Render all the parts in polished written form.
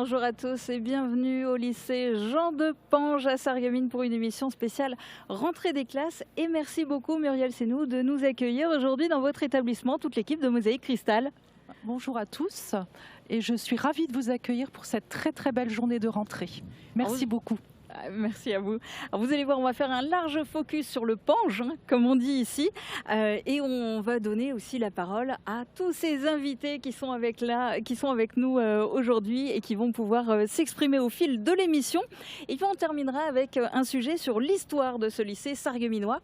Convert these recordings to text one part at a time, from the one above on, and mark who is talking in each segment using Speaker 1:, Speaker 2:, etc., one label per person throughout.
Speaker 1: Bonjour à tous et bienvenue au lycée Jean de Pange à Sarreguemines pour une émission spéciale rentrée des classes. Et merci beaucoup Muriel Sénou de nous accueillir aujourd'hui dans votre établissement, toute l'équipe de Mosaïque Cristal.
Speaker 2: Bonjour à tous et je suis ravie de vous accueillir pour cette très belle journée de rentrée. Merci beaucoup.
Speaker 1: Merci à vous. Alors vous allez voir, on va faire un large focus sur le Pange, comme on dit ici, et on va donner aussi la parole à tous ces invités qui sont avec nous aujourd'hui et qui vont pouvoir s'exprimer au fil de l'émission. Et puis on terminera avec un sujet sur l'histoire de ce lycée sarregueminois.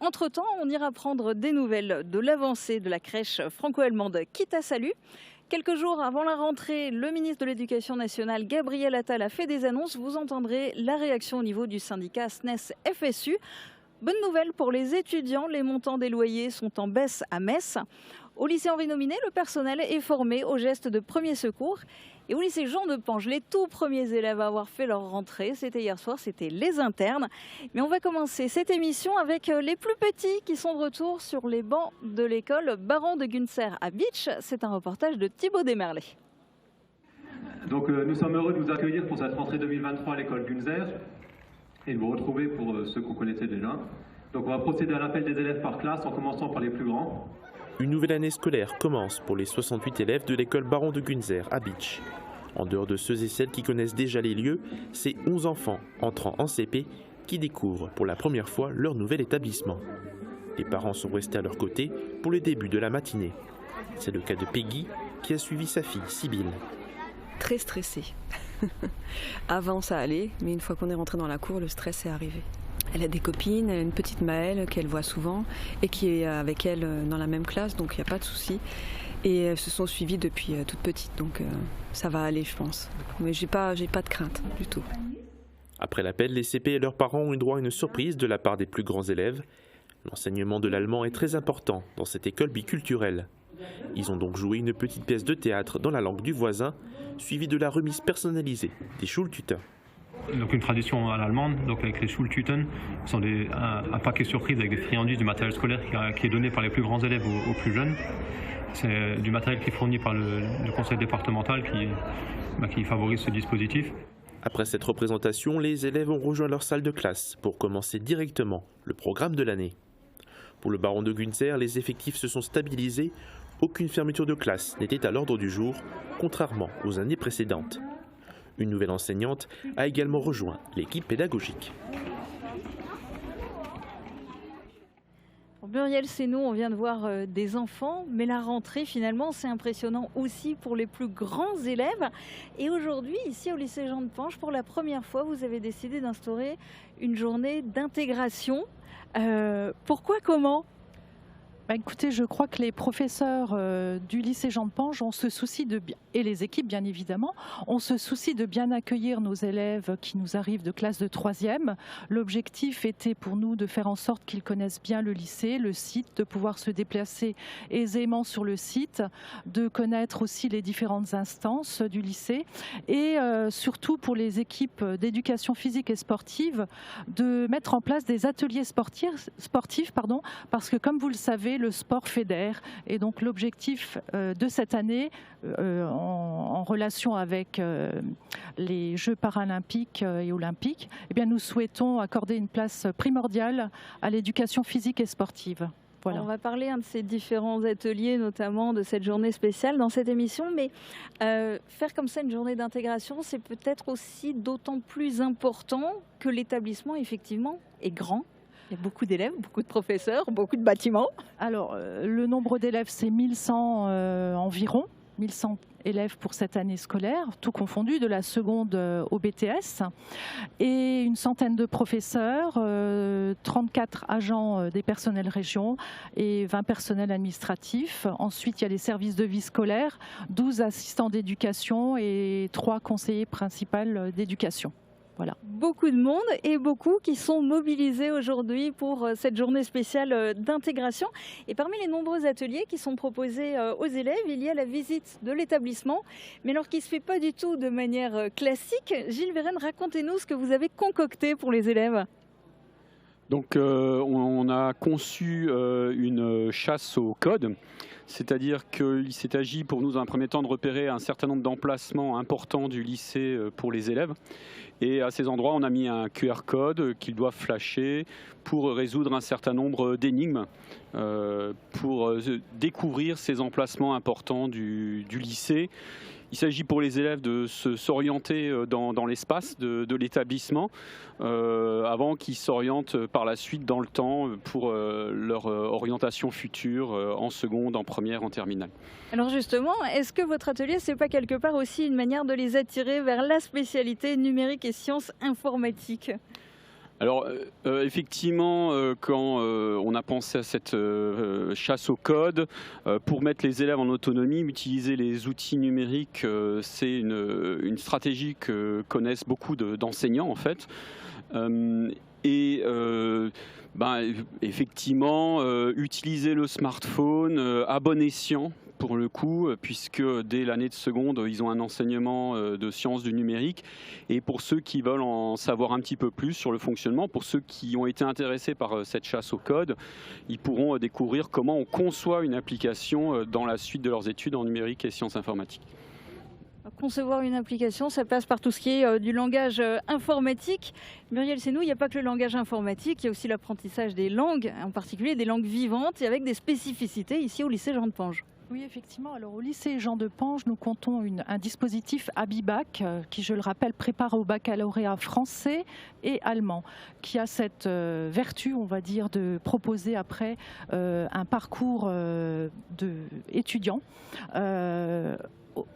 Speaker 1: Entre-temps, on ira prendre des nouvelles de l'avancée de la crèche franco-allemande Kita Salut. Quelques jours avant la rentrée, le ministre de l'Éducation nationale, Gabriel Attal, a fait des annonces. Vous entendrez la réaction au niveau du syndicat SNES-FSU. Bonne nouvelle pour les étudiants, les montants des loyers sont en baisse à Metz. Au lycée Henri Nominet, le personnel est formé aux gestes de premier secours. Et au lycée Jean de Pange, les tout premiers élèves à avoir fait leur rentrée, c'était hier soir, c'était les internes. Mais on va commencer cette émission avec les plus petits qui sont de retour sur les bancs de l'école Baron de Günzer à Bitche. C'est un reportage de Thibaut Desmerlet.
Speaker 3: Donc nous sommes heureux de vous accueillir pour cette rentrée 2023 à l'école Günzer et de vous retrouver pour ceux qu'on connaissait déjà. Donc on va procéder à l'appel des élèves par classe en commençant par les plus grands.
Speaker 4: Une nouvelle année scolaire commence pour les 68 élèves de l'école Baron de Günzer à Bitche. En dehors de ceux et celles qui connaissent déjà les lieux, c'est 11 enfants entrant en CP qui découvrent pour la première fois leur nouvel établissement. Les parents sont restés à leur côté pour le début de la matinée. C'est le cas de Peggy qui a suivi sa fille Sibylle.
Speaker 5: Très stressée. Avant ça allait, mais une fois qu'on est rentré dans la cour, le stress est arrivé. Elle a des copines, elle a une petite Maëlle qu'elle voit souvent et qui est avec elle dans la même classe, donc il n'y a pas de souci. Et elles se sont suivies depuis toute petite, donc ça va aller je pense. Mais j'ai pas de crainte du tout.
Speaker 4: Après l'appel, les CP et leurs parents ont eu droit à une surprise de la part des plus grands élèves. L'enseignement de l'allemand est très important dans cette école biculturelle. Ils ont donc joué une petite pièce de théâtre dans la langue du voisin, suivie de la remise personnalisée des Schultüten.
Speaker 3: Donc une tradition à l'allemande, donc avec les Schultüten, qui sont un paquet surprise avec des friandises, du matériel scolaire qui est donné par les plus grands élèves aux plus jeunes. C'est du matériel qui est fourni par le conseil départemental qui favorise ce dispositif.
Speaker 4: Après cette représentation, les élèves ont rejoint leur salle de classe pour commencer directement le programme de l'année. Pour le baron de Günzer, les effectifs se sont stabilisés. Aucune fermeture de classe n'était à l'ordre du jour, contrairement aux années précédentes. Une nouvelle enseignante a également rejoint l'équipe pédagogique.
Speaker 1: Muriel Sénou, on vient de voir des enfants, mais la rentrée finalement c'est impressionnant aussi pour les plus grands élèves. Et aujourd'hui, ici au lycée Jean de Pange, pour la première fois, vous avez décidé d'instaurer une journée d'intégration. Pourquoi, comment ?
Speaker 2: Écoutez, je crois que les professeurs du lycée Jean de Pange, on se soucie et les équipes bien évidemment, on se soucie de bien accueillir nos élèves qui nous arrivent de classe de 3e. L'objectif était pour nous de faire en sorte qu'ils connaissent bien le lycée, le site, de pouvoir se déplacer aisément sur le site, de connaître aussi les différentes instances du lycée et surtout pour les équipes d'éducation physique et sportive, de mettre en place des ateliers sportifs, parce que comme vous le savez, le sport fédère et donc l'objectif de cette année en relation avec les Jeux paralympiques et olympiques, eh bien, nous souhaitons accorder une place primordiale à l'éducation physique et sportive. Voilà.
Speaker 1: On va parler de ces différents ateliers, notamment de cette journée spéciale dans cette émission, mais faire comme ça une journée d'intégration, c'est peut-être aussi d'autant plus important que l'établissement effectivement est grand. Il y a beaucoup d'élèves, beaucoup de professeurs, beaucoup de bâtiments.
Speaker 2: Alors, le nombre d'élèves, c'est 1100 environ, 1100 élèves pour cette année scolaire, tout confondu, de la seconde au BTS. Et une centaine de professeurs, 34 agents des personnels région et 20 personnels administratifs. Ensuite, il y a les services de vie scolaire, 12 assistants d'éducation et 3 conseillers principaux d'éducation. Voilà.
Speaker 1: Beaucoup de monde et beaucoup qui sont mobilisés aujourd'hui pour cette journée spéciale d'intégration. Et parmi les nombreux ateliers qui sont proposés aux élèves, il y a la visite de l'établissement, mais alors qui ne se fait pas du tout de manière classique. Gilles Vérenne, racontez-nous ce que vous avez concocté pour les élèves.
Speaker 6: Donc on a conçu une chasse au code, c'est-à-dire qu'il s'est agi pour nous dans un premier temps de repérer un certain nombre d'emplacements importants du lycée pour les élèves. Et à ces endroits, on a mis un QR code qu'ils doivent flasher pour résoudre un certain nombre d'énigmes, pour découvrir ces emplacements importants du lycée. Il s'agit pour les élèves de s'orienter dans l'espace de l'établissement avant qu'ils s'orientent par la suite dans le temps pour leur orientation future en seconde, en première, en terminale.
Speaker 1: Alors justement, est-ce que votre atelier, c'est pas quelque part aussi une manière de les attirer vers la spécialité numérique et sciences informatiques ?
Speaker 6: Alors effectivement, quand on a pensé à cette chasse au code, pour mettre les élèves en autonomie, utiliser les outils numériques, c'est une stratégie que connaissent beaucoup d'enseignants en fait. Effectivement, utiliser le smartphone à bon escient, pour le coup, puisque dès l'année de seconde, ils ont un enseignement de sciences du numérique. Et pour ceux qui veulent en savoir un petit peu plus sur le fonctionnement, pour ceux qui ont été intéressés par cette chasse au code, ils pourront découvrir comment on conçoit une application dans la suite de leurs études en numérique et sciences informatiques.
Speaker 1: Concevoir une application, ça passe par tout ce qui est du langage informatique. Muriel Senou, il n'y a pas que le langage informatique, il y a aussi l'apprentissage des langues, en particulier des langues vivantes et avec des spécificités ici au lycée Jean de Pange.
Speaker 2: Oui, effectivement. Alors, au lycée Jean de Pange, nous comptons un dispositif Abibac qui, je le rappelle, prépare au baccalauréat français et allemand, qui a cette vertu, on va dire, de proposer après un parcours étudiant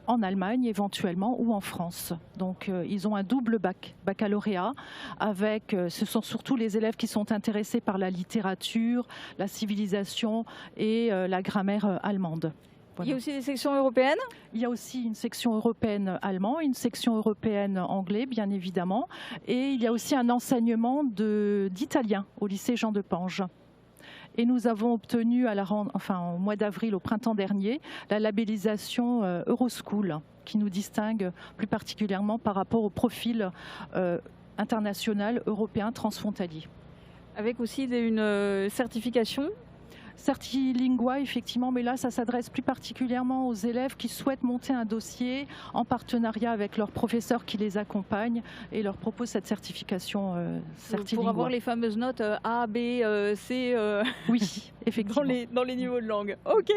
Speaker 2: en Allemagne éventuellement ou en France. Donc ils ont un double baccalauréat avec, ce sont surtout les élèves qui sont intéressés par la littérature, la civilisation et la grammaire allemande. Voilà.
Speaker 1: Il y a aussi des sections européennes ?
Speaker 2: Il y a aussi une section européenne allemand, une section européenne anglais, bien évidemment. Et il y a aussi un enseignement d'italien au lycée Jean de Pange. Et nous avons obtenu au mois d'avril, au printemps dernier, la labellisation Euroschool, qui nous distingue plus particulièrement par rapport au profil international européen transfrontalier.
Speaker 1: Avec aussi une certification ?
Speaker 2: Certilingua, effectivement, mais là, ça s'adresse plus particulièrement aux élèves qui souhaitent monter un dossier en partenariat avec leurs professeurs qui les accompagnent et leur proposent cette certification Certilingua.
Speaker 1: Pour avoir les fameuses notes A, B, C
Speaker 2: oui, effectivement.
Speaker 1: Dans les niveaux de langue. Ok.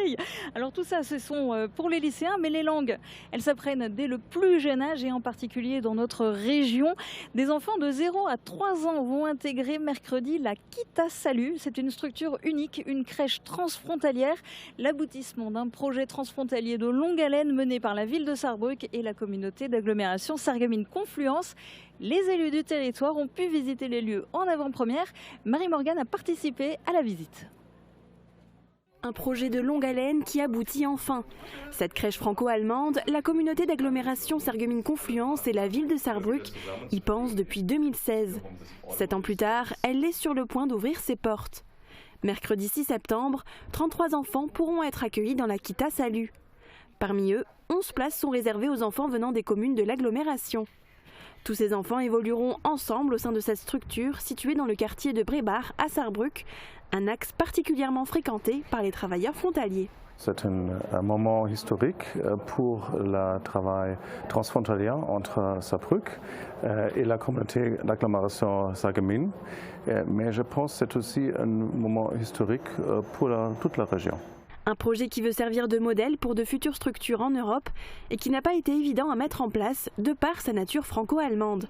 Speaker 1: Alors tout ça, ce sont pour les lycéens, mais les langues, elles s'apprennent dès le plus jeune âge et en particulier dans notre région. Des enfants de 0 à 3 ans vont intégrer mercredi la Kita Salut. C'est une structure unique, une crèche transfrontalière, l'aboutissement d'un projet transfrontalier de longue haleine mené par la ville de Sarrebruck et la communauté d'agglomération Sarreguemines-Confluence. Les élus du territoire ont pu visiter les lieux en avant-première. Marie-Morgane a participé à la visite.
Speaker 7: Un projet de longue haleine qui aboutit enfin. Cette crèche franco-allemande, la communauté d'agglomération Sarreguemines-Confluence et la ville de Sarrebruck y pensent depuis 2016. 7 ans plus tard, elle est sur le point d'ouvrir ses portes. Mercredi 6 septembre, 33 enfants pourront être accueillis dans la Kita Salut. Parmi eux, 11 places sont réservées aux enfants venant des communes de l'agglomération. Tous ces enfants évolueront ensemble au sein de cette structure située dans le quartier de Brébar à Sarrebruck, un axe particulièrement fréquenté par les travailleurs frontaliers.
Speaker 8: C'est un moment historique pour le travail transfrontalier entre Sarrebruck et la communauté d'agglomération Sarreguemines. Mais je pense que c'est aussi un moment historique pour toute la région.
Speaker 7: Un projet qui veut servir de modèle pour de futures structures en Europe et qui n'a pas été évident à mettre en place de par sa nature franco-allemande.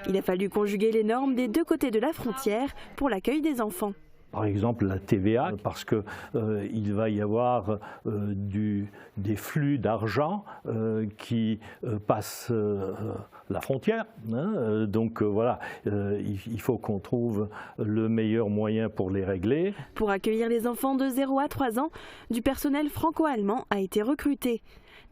Speaker 7: Il a fallu conjuguer les normes des deux côtés de la frontière pour l'accueil des enfants.
Speaker 9: Par exemple la TVA, parce qu'il va y avoir des flux d'argent qui passent la frontière. Donc voilà, il faut qu'on trouve le meilleur moyen pour les régler.
Speaker 7: Pour accueillir les enfants de 0 à 3 ans, du personnel franco-allemand a été recruté.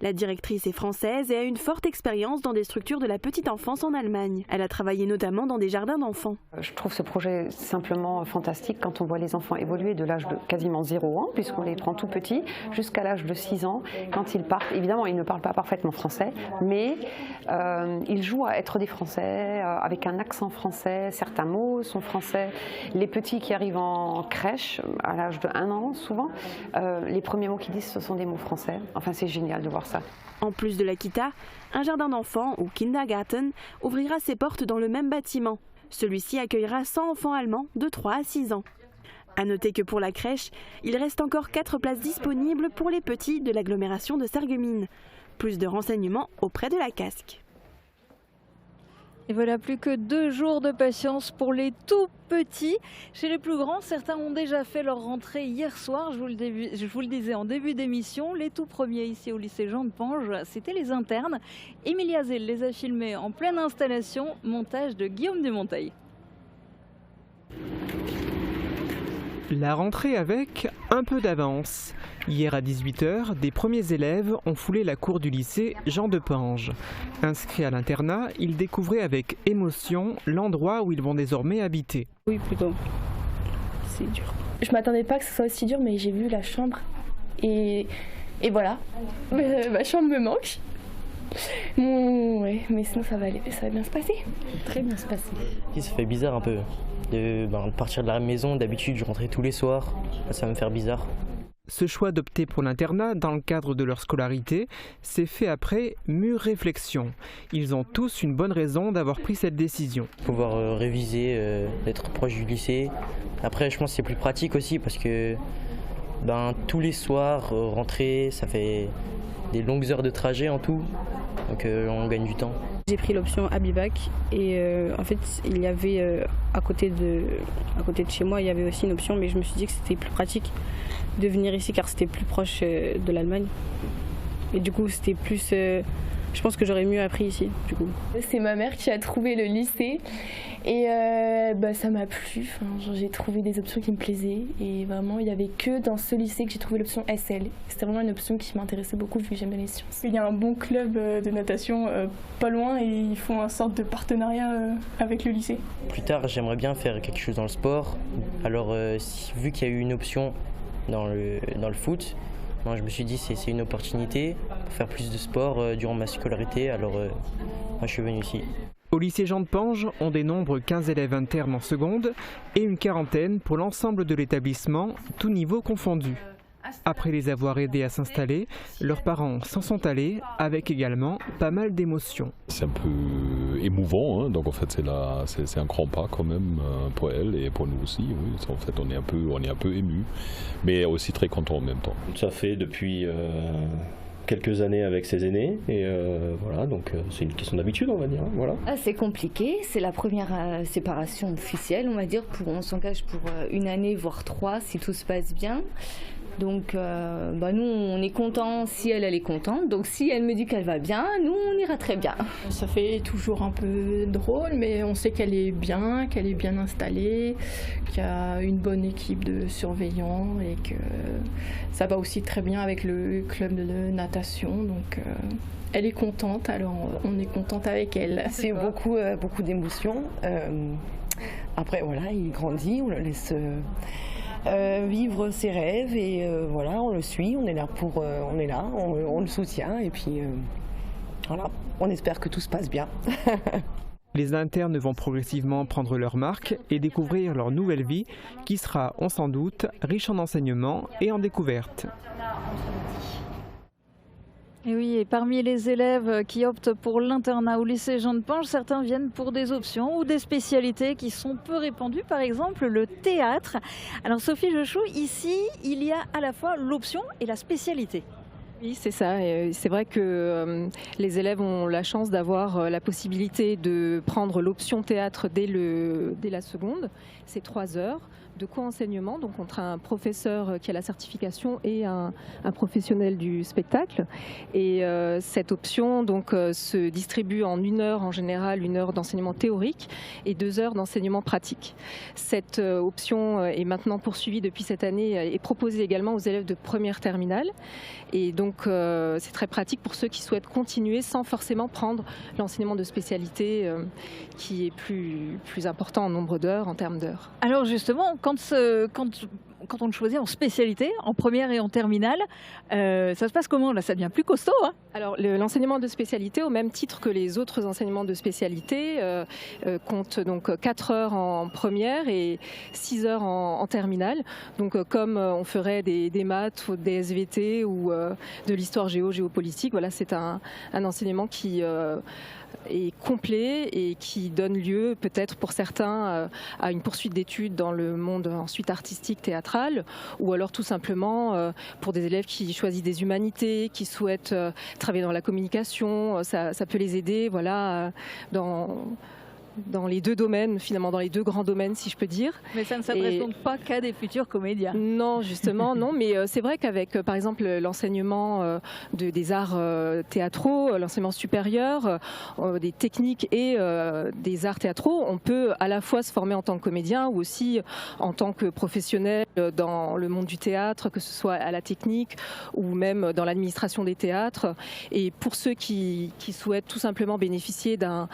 Speaker 7: La directrice est française et a une forte expérience dans des structures de la petite enfance en Allemagne. Elle a travaillé notamment dans des jardins d'enfants.
Speaker 10: Je trouve ce projet simplement fantastique quand on voit les enfants évoluer de l'âge de quasiment 0 ans, puisqu'on les prend tout petits, jusqu'à l'âge de 6 ans. Quand ils partent, évidemment, ils ne parlent pas parfaitement français, mais ils jouent à être des Français, avec un accent français, certains mots sont français. Les petits qui arrivent en crèche, à l'âge de 1 an souvent, les premiers mots qu'ils disent, ce sont des mots français. Enfin, c'est génial de voir ça.
Speaker 7: En plus de la Kita, un jardin d'enfants, ou Kindergarten, ouvrira ses portes dans le même bâtiment. Celui-ci accueillera 100 enfants allemands de 3 à 6 ans. A noter que pour la crèche, il reste encore 4 places disponibles pour les petits de l'agglomération de Sarreguemines. Plus de renseignements auprès de la Casque.
Speaker 1: Et voilà, plus que 2 jours de patience pour les tout petits. Chez les plus grands, certains ont déjà fait leur rentrée hier soir. Je vous le disais en début d'émission, les tout premiers ici au lycée Jean de Pange, c'était les internes. Emilia Zell les a filmés en pleine installation, montage de Guillaume Desmonteil.
Speaker 11: La rentrée avec un peu d'avance. Hier à 18 h, des premiers élèves ont foulé la cour du lycée Jean de Pange. Inscrits à l'internat, ils découvraient avec émotion l'endroit où ils vont désormais habiter.
Speaker 12: Oui, plutôt. C'est dur. Je m'attendais pas que ce soit aussi dur, mais j'ai vu la chambre et voilà. Ma chambre me manque. Ouais, mais sinon ça va bien se passer. Très bien se passer.
Speaker 13: Ça fait bizarre un peu de partir de la maison. D'habitude, je rentrais tous les soirs. Ça va me faire bizarre.
Speaker 11: Ce choix d'opter pour l'internat dans le cadre de leur scolarité s'est fait après mûre réflexion. Ils ont tous une bonne raison d'avoir pris cette décision.
Speaker 13: Pouvoir réviser, d'être proche du lycée. Après, je pense que c'est plus pratique aussi parce que tous les soirs, rentrer, ça fait des longues heures de trajet en tout. Donc on gagne du temps.
Speaker 12: J'ai pris l'option Abivac et en fait il y avait à côté de chez moi il y avait aussi une option, mais je me suis dit que c'était plus pratique de venir ici car c'était plus proche de l'Allemagne et du coup c'était plus je pense que j'aurais mieux appris ici du coup. C'est ma mère qui a trouvé le lycée et ça m'a plu. J'ai trouvé des options qui me plaisaient et vraiment il n'y avait que dans ce lycée que j'ai trouvé l'option SL. C'était vraiment une option qui m'intéressait beaucoup vu que j'aime bien les sciences. Il y a un bon club de natation pas loin et ils font une sorte de partenariat avec le lycée.
Speaker 13: Plus tard j'aimerais bien faire quelque chose dans le sport. Alors vu qu'il y a eu une option dans le foot, moi, je me suis dit c'est une opportunité pour faire plus de sport durant ma scolarité, alors moi je suis venu ici.
Speaker 11: Au lycée Jean de Pange, on dénombre 15 élèves internes en seconde et une quarantaine pour l'ensemble de l'établissement, tous niveaux confondus. Après les avoir aidés à s'installer, leurs parents s'en sont allés avec également pas mal d'émotions.
Speaker 14: C'est un peu émouvant, hein, donc en fait c'est un grand pas quand même pour elle et pour nous aussi. Oui. En fait on est un peu ému, mais aussi très content en même temps.
Speaker 15: Ça fait depuis quelques années avec ses aînés et voilà, donc c'est une question d'habitude on va dire. Voilà.
Speaker 16: C'est compliqué, c'est la première séparation officielle on va dire, on s'engage pour 1 année voire 3 si tout se passe bien. Donc nous on est contents si elle est contente, donc si elle me dit qu'elle va bien, nous on ira très bien.
Speaker 12: Ça fait toujours un peu drôle, mais on sait qu'elle est bien installée, qu'il y a une bonne équipe de surveillants et que ça va aussi très bien avec le club de natation, donc elle est contente, alors on est contente avec elle.
Speaker 17: C'est beaucoup d'émotions. Après voilà, il grandit, on le laisse vivre ses rêves et voilà, on le suit, on est là on le soutient et puis voilà, on espère que tout se passe bien.
Speaker 11: Les internes vont progressivement prendre leur marque et découvrir leur nouvelle vie qui sera, on s'en doute, riche en enseignements et en découvertes.
Speaker 1: Et oui, et parmi les élèves qui optent pour l'internat au lycée Jean de Pange, certains viennent pour des options ou des spécialités qui sont peu répandues, par exemple le théâtre. Alors Sophie Jochou, ici, il y a à la fois l'option et la spécialité.
Speaker 18: Oui, c'est ça. C'est vrai que les élèves ont la chance d'avoir la possibilité de prendre l'option théâtre dès la seconde. C'est 3 heures. de co-enseignement, donc entre un professeur qui a la certification et un professionnel du spectacle. Et cette option donc, se distribue en 1 heure en général, 1 heure d'enseignement théorique et 2 heures d'enseignement pratique. Cette option est maintenant poursuivie depuis cette année et proposée également aux élèves de première terminale. Et donc c'est très pratique pour ceux qui souhaitent continuer sans forcément prendre l'enseignement de spécialité qui est plus important en nombre d'heures, en termes d'heures.
Speaker 1: Alors justement, quand on choisit en spécialité, en première et en terminale, ça se passe comment? Là, ça devient plus costaud, hein?
Speaker 18: Alors l'enseignement de spécialité, au même titre que les autres enseignements de spécialité, compte donc 4 heures en première et 6 heures en terminale. Donc comme on ferait des maths ou des SVT ou de l'histoire géopolitique, voilà, c'est un enseignement qui est complet et qui donne lieu peut-être pour certains à une poursuite d'études dans le monde ensuite artistique, théâtral, ou alors tout simplement pour des élèves qui choisissent des humanités, qui souhaitent travailler dans la communication, ça peut les aider, voilà, dans les 2 domaines, finalement, dans les 2 grands domaines, si je peux dire.
Speaker 1: Mais ça ne s'adresse donc pas qu'à des futurs comédiens.
Speaker 18: Non, justement, non. Mais c'est vrai qu'avec, par exemple, l'enseignement des arts théâtraux, l'enseignement supérieur, des techniques et des arts théâtraux, on peut à la fois se former en tant que comédien ou aussi en tant que professionnel dans le monde du théâtre, que ce soit à la technique ou même dans l'administration des théâtres. Et pour ceux qui souhaitent tout simplement bénéficier d'un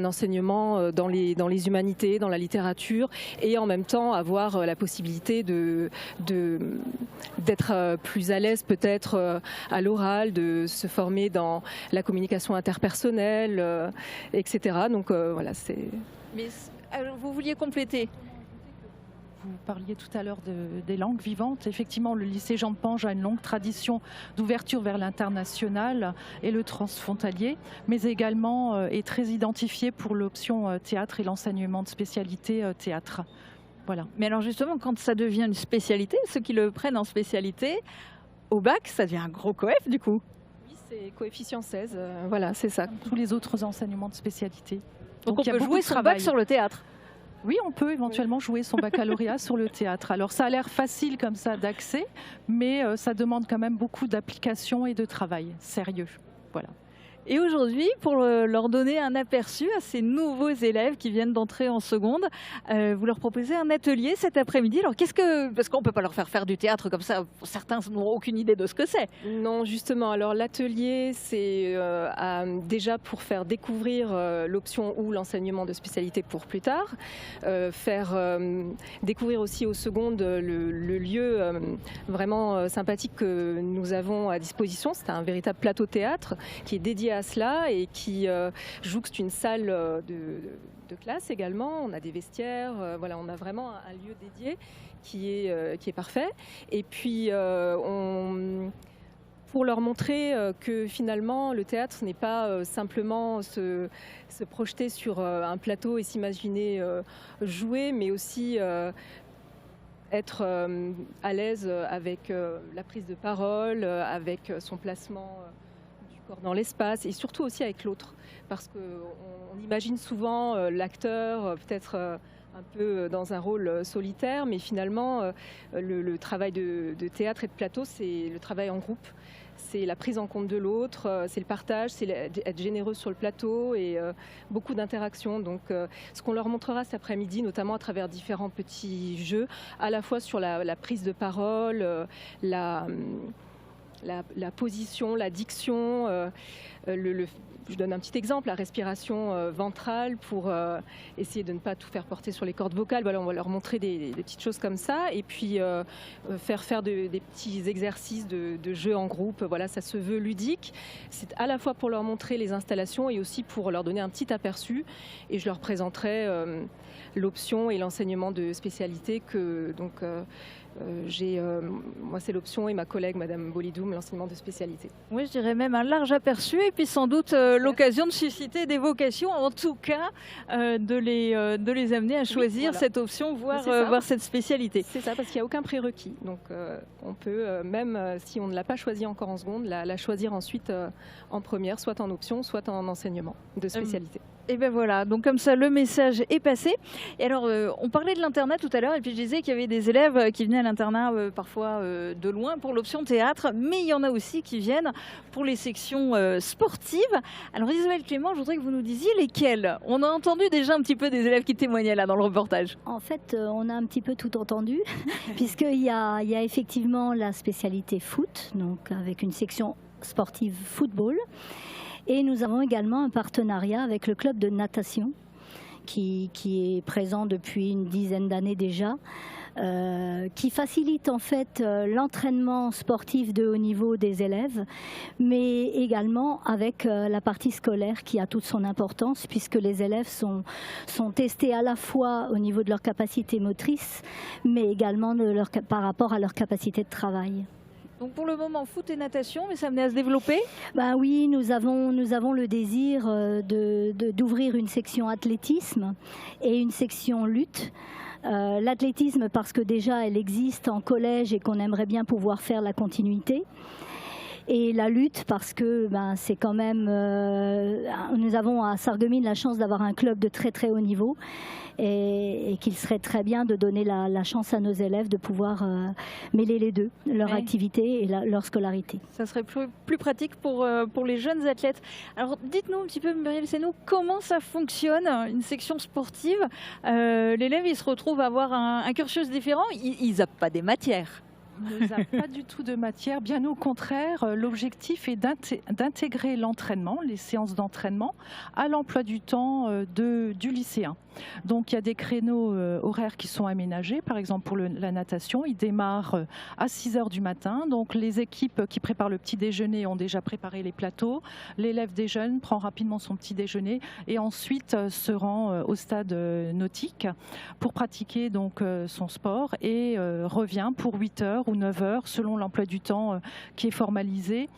Speaker 18: enseignement dans les humanités, dans la littérature, et en même temps avoir la possibilité d'être plus à l'aise peut-être à l'oral, de se former dans la communication interpersonnelle, etc. Donc voilà, c'est...
Speaker 1: Mais vous vouliez compléter?
Speaker 2: Vous parliez tout à l'heure des langues vivantes. Effectivement, le lycée Jean de Pange a une longue tradition d'ouverture vers l'international et le transfrontalier, mais également est très identifié pour l'option théâtre et l'enseignement de spécialité théâtre. Voilà.
Speaker 1: Mais alors justement, quand ça devient une spécialité, ceux qui le prennent en spécialité, au bac, ça devient un gros coef du coup?
Speaker 18: Oui, c'est coefficient 16, voilà, c'est ça.
Speaker 2: Tous les autres enseignements de spécialité.
Speaker 1: Donc on peut jouer son bac sur le théâtre?
Speaker 2: Oui, on peut éventuellement jouer son baccalauréat sur le théâtre. Alors ça a l'air facile comme ça d'accès, mais ça demande quand même beaucoup d'application et de travail sérieux. Voilà.
Speaker 1: Et aujourd'hui, pour leur donner un aperçu à ces nouveaux élèves qui viennent d'entrer en seconde, vous leur proposez un atelier cet après-midi. Alors parce qu'on ne peut pas leur faire du théâtre comme ça, certains n'ont aucune idée de ce que c'est.
Speaker 18: Non, justement. Alors l'atelier, c'est déjà pour faire découvrir l'option ou l'enseignement de spécialité pour plus tard, faire découvrir aussi aux secondes le lieu vraiment sympathique que nous avons à disposition. C'est un véritable plateau théâtre qui est dédié à cela et qui jouxte une salle de classe également. On a des vestiaires, voilà, on a vraiment un lieu dédié qui est parfait. Et puis pour leur montrer que finalement le théâtre ce n'est pas simplement se projeter sur un plateau et s'imaginer jouer, mais aussi être à l'aise avec la prise de parole, avec son placement corps dans l'espace et surtout aussi avec l'autre, parce qu'on imagine souvent l'acteur peut-être un peu dans un rôle solitaire, mais finalement le travail de théâtre et de plateau, c'est le travail en groupe, c'est la prise en compte de l'autre, c'est le partage, c'est être généreux sur le plateau et beaucoup d'interactions. Donc ce qu'on leur montrera cet après-midi, notamment à travers différents petits jeux, à la fois sur la prise de parole, la position, la diction, je donne un petit exemple, la respiration ventrale pour essayer de ne pas tout faire porter sur les cordes vocales. Voilà, on va leur montrer des petites choses comme ça et puis faire des petits exercices de jeu en groupe. Voilà, ça se veut ludique. C'est à la fois pour leur montrer les installations et aussi pour leur donner un petit aperçu. Et je leur présenterai l'option et l'enseignement de spécialité que donc moi c'est l'option et ma collègue Madame Bolidoum l'enseignement de spécialité.
Speaker 1: Oui, je dirais même un large aperçu et puis sans doute l'occasion de susciter des vocations, en tout cas de les amener à choisir voilà. Cette option, voire cette spécialité.
Speaker 18: C'est ça, parce qu'il n'y a aucun prérequis. Donc on peut, même si on ne l'a pas choisi encore en seconde, la choisir ensuite en première, soit en option, soit en enseignement de spécialité.
Speaker 1: Et ben voilà, donc comme ça le message est passé. Et alors on parlait de l'internat tout à l'heure et puis je disais qu'il y avait des élèves qui venaient à l'internat parfois de loin pour l'option théâtre, mais il y en a aussi qui viennent pour les sections sportives. Alors Isabelle Clément, je voudrais que vous nous disiez lesquelles. On a entendu déjà un petit peu des élèves qui témoignaient là dans le reportage.
Speaker 19: En fait, on a un petit peu tout entendu puisqu'il y a effectivement la spécialité foot, donc avec une section sportive football. Et nous avons également un partenariat avec le club de natation qui est présent depuis une dizaine d'années déjà, qui facilite en fait l'entraînement sportif de haut niveau des élèves, mais également avec la partie scolaire qui a toute son importance puisque les élèves sont testés à la fois au niveau de leur capacité motrice, mais également par rapport à leur capacité de travail.
Speaker 1: Donc pour le moment, foot et natation, mais ça venait à se développer ?
Speaker 19: Ben oui, nous avons le désir d'ouvrir une section athlétisme et une section lutte. L'athlétisme parce que déjà elle existe en collège et qu'on aimerait bien pouvoir faire la continuité. Et la lutte parce que c'est quand même... nous avons à Sarreguemines la chance d'avoir un club de très très haut niveau et qu'il serait très bien de donner la chance à nos élèves de pouvoir mêler les deux, leur activité et leur scolarité.
Speaker 1: Ça serait plus pratique pour les jeunes athlètes. Alors dites-nous un petit peu, Muriel Seynaud, comment ça fonctionne, une section sportive ? L'élève, il se retrouve à avoir un cursus différent, il zappe pas des matières.
Speaker 2: Il ne zappe pas du tout de matière, bien au contraire, l'objectif est d'intégrer l'entraînement, les séances d'entraînement, à l'emploi du temps du lycéen. Donc il y a des créneaux horaires qui sont aménagés, par exemple pour la natation, il démarre à 6h du matin, donc les équipes qui préparent le petit déjeuner ont déjà préparé les plateaux, l'élève déjeune, prend rapidement son petit déjeuner et ensuite se rend au stade nautique pour pratiquer donc son sport et revient pour 8h ou 9h selon l'emploi du temps qui est formalisé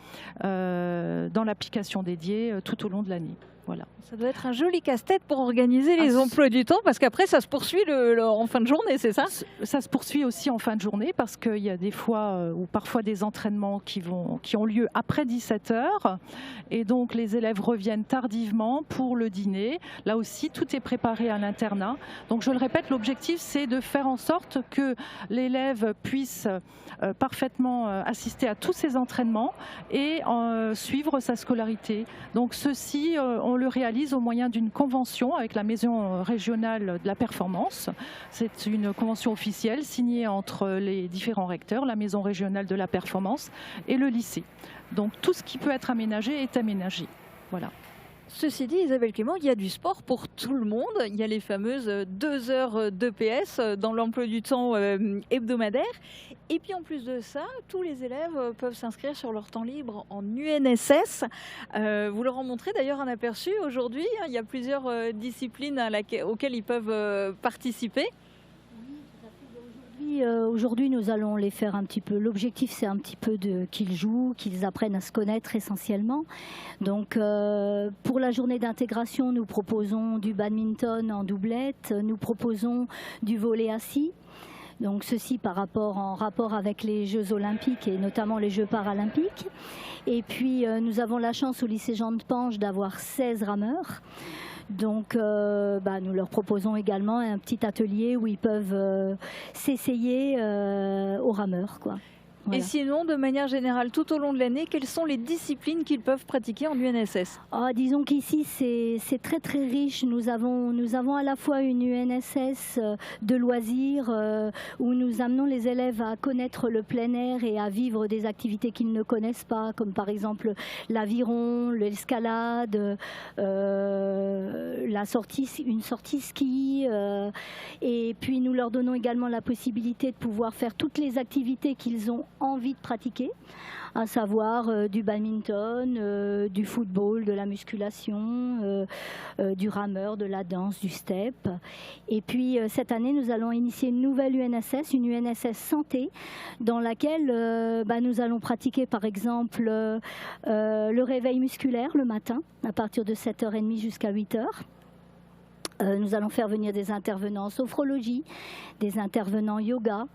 Speaker 2: dans l'application dédiée tout au long de l'année. Voilà.
Speaker 1: Ça doit être un joli casse-tête pour organiser les emplois du temps, parce qu'après ça se poursuit en fin de journée, c'est ça ?
Speaker 2: Ça se poursuit aussi en fin de journée, parce qu'il y a des fois ou parfois des entraînements qui ont lieu après 17h, et donc les élèves reviennent tardivement pour le dîner. Là aussi, tout est préparé à l'internat. Donc je le répète, l'objectif c'est de faire en sorte que l'élève puisse parfaitement assister à tous ses entraînements et suivre sa scolarité. Donc ceci, on le réalise au moyen d'une convention avec la Maison régionale de la performance. C'est une convention officielle signée entre les différents recteurs, la Maison régionale de la performance et le lycée. Donc tout ce qui peut être aménagé est aménagé. Voilà.
Speaker 1: Ceci dit, Isabelle Clément, il y a du sport pour tout le monde. Il y a les fameuses 2 heures d'EPS dans l'emploi du temps hebdomadaire. Et puis en plus de ça, tous les élèves peuvent s'inscrire sur leur temps libre en UNSS. Vous leur en montrez d'ailleurs un aperçu aujourd'hui. Il y a plusieurs disciplines auxquelles ils peuvent participer.
Speaker 19: Aujourd'hui, nous allons les faire un petit peu. L'objectif, c'est un petit peu qu'ils jouent, qu'ils apprennent à se connaître essentiellement. Donc, pour la journée d'intégration, nous proposons du badminton en doublette, nous proposons du volley assis. Donc, ceci en rapport avec les Jeux Olympiques et notamment les Jeux Paralympiques. Et puis, nous avons la chance au lycée Jean de Pange d'avoir 16 rameurs. Donc nous leur proposons également un petit atelier où ils peuvent s'essayer aux rameurs, quoi. Voilà.
Speaker 1: Et sinon, de manière générale, tout au long de l'année, quelles sont les disciplines qu'ils peuvent pratiquer en UNSS ?
Speaker 19: Disons qu'ici, c'est très très riche. Nous avons à la fois une UNSS de loisirs où nous amenons les élèves à connaître le plein air et à vivre des activités qu'ils ne connaissent pas, comme par exemple l'aviron, l'escalade, une sortie ski. Et puis nous leur donnons également la possibilité de pouvoir faire toutes les activités qu'ils ont envie de pratiquer, à savoir du badminton, du football, de la musculation, du rameur, de la danse, du step. Et puis cette année, nous allons initier une nouvelle UNSS, une UNSS santé, dans laquelle nous allons pratiquer par exemple le réveil musculaire le matin, à partir de 7h30 jusqu'à 8h. Nous allons faire venir des intervenants en sophrologie, des intervenants yoga,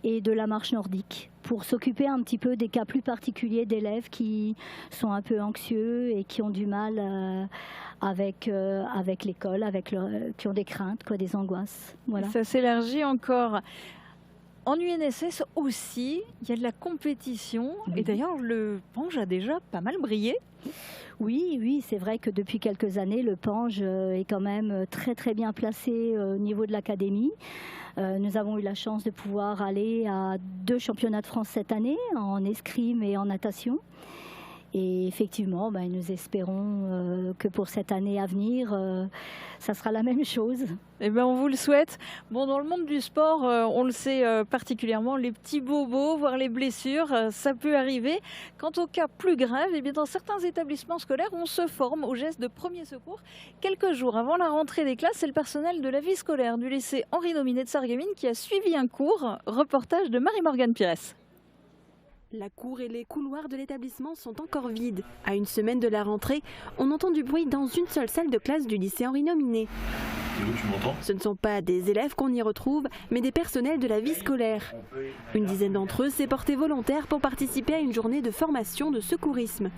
Speaker 19: et de la marche nordique, pour s'occuper un petit peu des cas plus particuliers d'élèves qui sont un peu anxieux et qui ont du mal avec l'école, qui ont des craintes, des angoisses. Voilà.
Speaker 1: Ça s'élargit encore. En UNSS aussi, il y a de la compétition. Et d'ailleurs, le Pange a déjà pas mal brillé.
Speaker 19: Oui, c'est vrai que depuis quelques années, le Pange est quand même très très bien placé au niveau de l'académie. Nous avons eu la chance de pouvoir aller à 2 championnats de France cette année, en escrime et en natation. Et effectivement, nous espérons que pour cette année à venir, ça sera la même chose.
Speaker 1: On vous le souhaite. Bon, dans le monde du sport, on le sait particulièrement, les petits bobos, voire les blessures, ça peut arriver. Quant aux cas plus graves, dans certains établissements scolaires, on se forme aux gestes de premier secours. Quelques jours avant la rentrée des classes, c'est le personnel de la vie scolaire du lycée Henri Nominet de Sarreguemines qui a suivi un cours. Reportage de Marie-Morgane Pires.
Speaker 7: La cour et les couloirs de l'établissement sont encore vides. À une semaine de la rentrée, on entend du bruit dans une seule salle de classe du lycée Henri Nominet. Ce ne sont pas des élèves qu'on y retrouve, mais des personnels de la vie scolaire. Une dizaine d'entre eux s'est porté volontaire pour participer à une journée de formation de secourisme.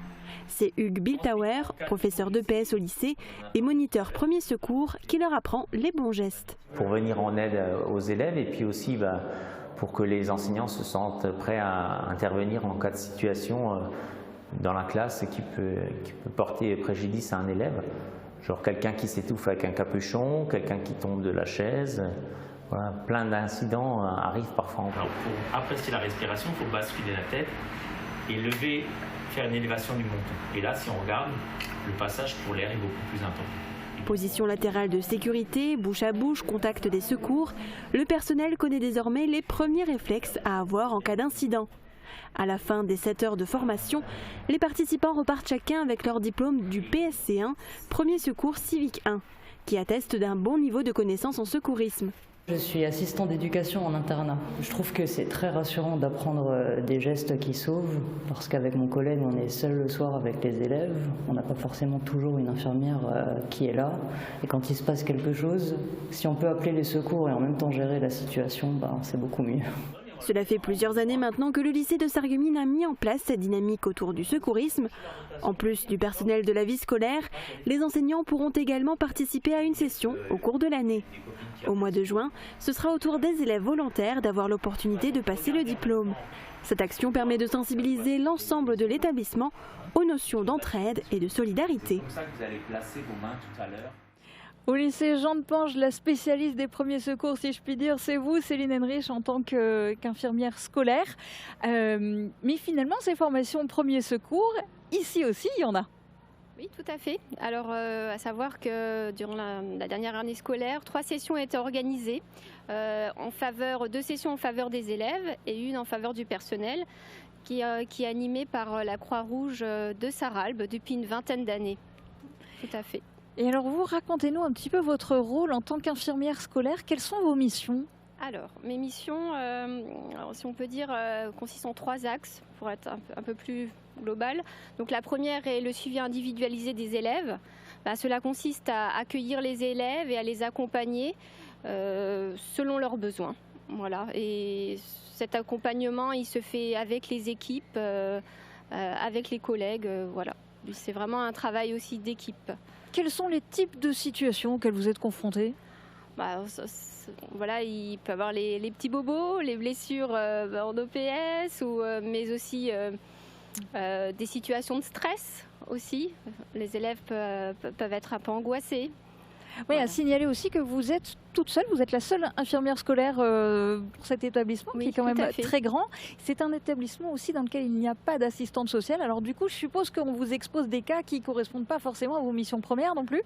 Speaker 7: C'est Hugues Biltauer, professeur d'EPS au lycée et moniteur premier secours, qui leur apprend les bons gestes.
Speaker 20: Pour venir en aide aux élèves et puis aussi pour que les enseignants se sentent prêts à intervenir en cas de situation dans la classe qui peut porter préjudice à un élève. Genre quelqu'un qui s'étouffe avec un capuchon, quelqu'un qui tombe de la chaise. Voilà, plein d'incidents arrivent parfois.
Speaker 21: Alors pour apprécier la respiration, il faut basculer la tête et faire une élévation du menton. Et là, si on regarde, le passage pour l'air est beaucoup plus important.
Speaker 7: Position latérale de sécurité, bouche à bouche, contact des secours, le personnel connaît désormais les premiers réflexes à avoir en cas d'incident. À la fin des 7 heures de formation, les participants repartent chacun avec leur diplôme du PSC1, Premier Secours Civique 1, qui atteste d'un bon niveau de connaissance en secourisme.
Speaker 22: Je suis assistant d'éducation en internat. Je trouve que c'est très rassurant d'apprendre des gestes qui sauvent, parce qu'avec mon collègue, on est seul le soir avec les élèves. On n'a pas forcément toujours une infirmière qui est là. Et quand il se passe quelque chose, si on peut appeler les secours et en même temps gérer la situation, c'est beaucoup mieux.
Speaker 7: Cela fait plusieurs années maintenant que le lycée de Sarreguemines a mis en place cette dynamique autour du secourisme. En plus du personnel de la vie scolaire, les enseignants pourront également participer à une session au cours de l'année. Au mois de juin, ce sera au tour des élèves volontaires d'avoir l'opportunité de passer le diplôme. Cette action permet de sensibiliser l'ensemble de l'établissement aux notions d'entraide et de solidarité.
Speaker 20: C'est pour ça que vous allez placer vos mains tout à l'heure.
Speaker 1: Au lycée Jean de Pange, la spécialiste des premiers secours, si je puis dire, c'est vous, Céline Henrich, en tant qu'infirmière scolaire. Mais finalement, ces formations premiers secours, ici aussi, il y en a.
Speaker 23: Oui, tout à fait. Alors, à savoir que durant la dernière année scolaire, 3 sessions ont été organisées, 2 sessions en faveur des élèves et une en faveur du personnel, qui est animée par la Croix-Rouge de Sarralbe depuis une vingtaine d'années. Tout à fait.
Speaker 1: Et alors, vous racontez-nous un petit peu votre rôle en tant qu'infirmière scolaire. Quelles sont vos missions ?
Speaker 23: Alors, mes missions, si on peut dire, consistent en 3 axes pour être un peu plus global. Donc, la première est le suivi individualisé des élèves. Cela consiste à accueillir les élèves et à les accompagner selon leurs besoins. Voilà. Et cet accompagnement, il se fait avec les équipes, avec les collègues. Voilà. C'est vraiment un travail aussi d'équipe.
Speaker 1: Quels sont les types de situations auxquelles vous êtes confrontés ?
Speaker 23: Voilà, il peut y avoir les petits bobos, les blessures en OPS, mais aussi des situations de stress aussi. Les élèves peuvent être un peu angoissés.
Speaker 1: Oui, voilà. À signaler aussi que vous êtes toute seule, vous êtes la seule infirmière scolaire pour cet établissement, oui, qui est quand même très grand. C'est un établissement aussi dans lequel il n'y a pas d'assistante sociale. Alors du coup, je suppose qu'on vous expose des cas qui ne correspondent pas forcément à vos missions premières non plus.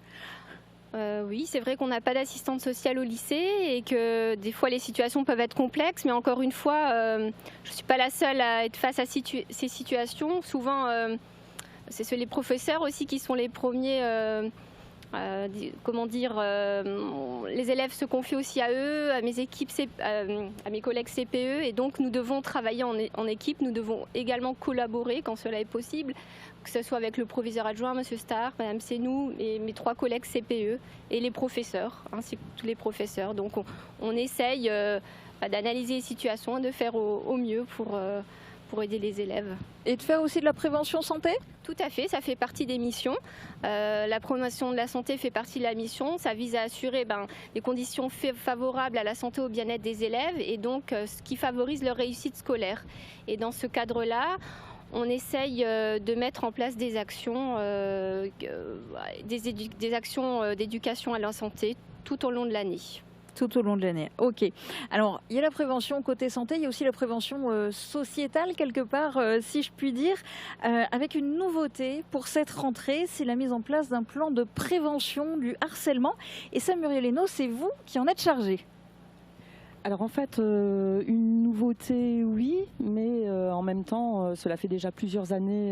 Speaker 23: Oui, c'est vrai qu'on n'a pas d'assistante sociale au lycée et que des fois les situations peuvent être complexes, mais encore une fois, je ne suis pas la seule à être face à ces situations. Souvent, c'est les professeurs aussi qui sont les premiers... les élèves se confient aussi à eux, à mes équipes, à mes collègues CPE, et donc nous devons travailler en équipe, nous devons également collaborer quand cela est possible, que ce soit avec le proviseur adjoint, M. Starr, Mme Senou, et mes 3 collègues CPE, et les professeurs, ainsi que tous les professeurs. Donc on essaye d'analyser les situations et de faire au mieux pour aider les élèves.
Speaker 1: Et de faire aussi de la prévention santé ?
Speaker 23: Tout à fait, ça fait partie des missions. La promotion de la santé fait partie de la mission. Ça vise à assurer des conditions favorables à la santé et au bien-être des élèves et donc ce qui favorise leur réussite scolaire. Et dans ce cadre-là, on essaye de mettre en place des actions d'éducation à la santé tout au long de l'année.
Speaker 1: Tout au long de l'année. Ok. Alors, il y a la prévention côté santé, il y a aussi la prévention sociétale, quelque part, si je puis dire, avec une nouveauté pour cette rentrée, c'est la mise en place d'un plan de prévention du harcèlement. Et ça, Muriel Hénaud, c'est vous qui en êtes chargée.
Speaker 3: Alors en fait, une nouveauté, oui, mais en même temps, cela fait déjà plusieurs années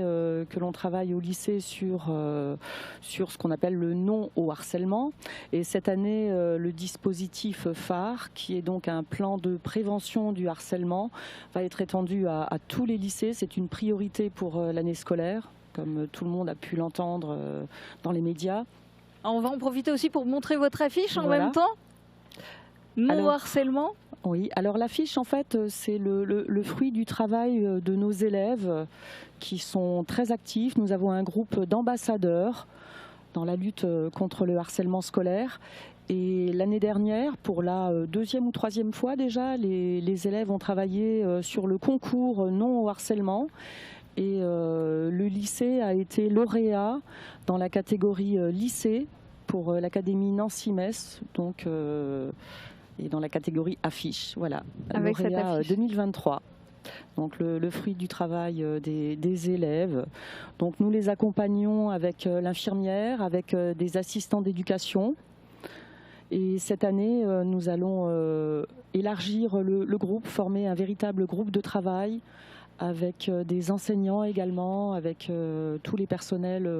Speaker 3: que l'on travaille au lycée sur ce qu'on appelle le non au harcèlement. Et cette année, le dispositif phare, qui est donc un plan de prévention du harcèlement, va être étendu à tous les lycées. C'est une priorité pour l'année scolaire, comme tout le monde a pu l'entendre dans les médias.
Speaker 1: On va en profiter aussi pour montrer votre affiche en même temps. Non au harcèlement ?
Speaker 3: Oui, alors l'affiche en fait c'est le fruit du travail de nos élèves qui sont très actifs. Nous avons un groupe d'ambassadeurs dans la lutte contre le harcèlement scolaire. Et l'année dernière, pour la deuxième ou troisième fois déjà, les élèves ont travaillé sur le concours non au harcèlement. Et le lycée a été lauréat dans la catégorie lycée pour l'académie Nancy-Metz. Donc et dans la catégorie affiche, voilà,
Speaker 1: avec cette affiche
Speaker 3: 2023. Donc le fruit du travail des élèves. Donc nous les accompagnons avec l'infirmière, avec des assistants d'éducation. Et cette année, nous allons élargir le groupe, former un véritable groupe de travail avec des enseignants également, avec tous les personnels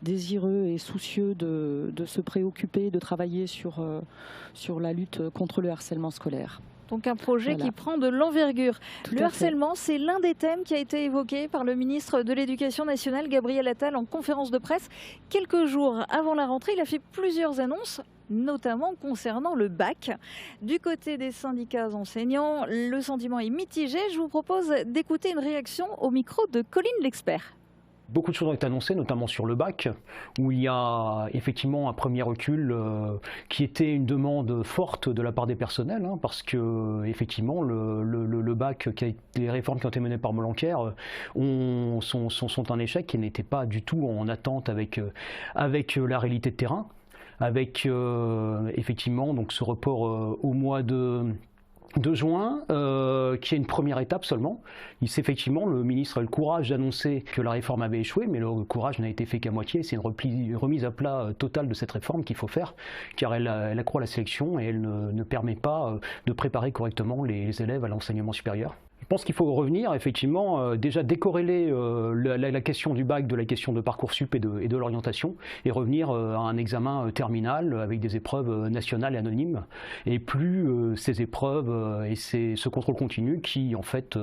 Speaker 3: désireux et soucieux de se préoccuper, de travailler sur la lutte contre le harcèlement scolaire.
Speaker 1: Donc un projet qui prend de l'envergure. Le harcèlement, c'est l'un des thèmes qui a été évoqué par le ministre de l'Éducation nationale, Gabriel Attal, en conférence de presse. Quelques jours avant la rentrée, il a fait plusieurs annonces, notamment concernant le bac. Du côté des syndicats enseignants, le sentiment est mitigé. Je vous propose d'écouter une réaction au micro de Colline L'Expert.
Speaker 4: Beaucoup de choses ont été annoncées, notamment sur le bac, où il y a effectivement un premier recul qui était une demande forte de la part des personnels, parce que effectivement le bac, les réformes qui ont été menées par Blanquer sont un échec et n'étaient pas du tout en attente avec la réalité de terrain, avec effectivement donc ce report au mois de juin, qui est une première étape seulement. Effectivement, le ministre a eu le courage d'annoncer que la réforme avait échoué, mais le courage n'a été fait qu'à moitié. C'est une remise à plat totale de cette réforme qu'il faut faire, car elle accroît la sélection et elle ne permet pas de préparer correctement les élèves à l'enseignement supérieur. Je pense qu'il faut revenir, effectivement, déjà décorréler la question du bac de la question de Parcoursup et de l'orientation, et revenir à un examen terminal avec des épreuves nationales et anonymes, et plus ces épreuves et ce contrôle continu qui, en fait,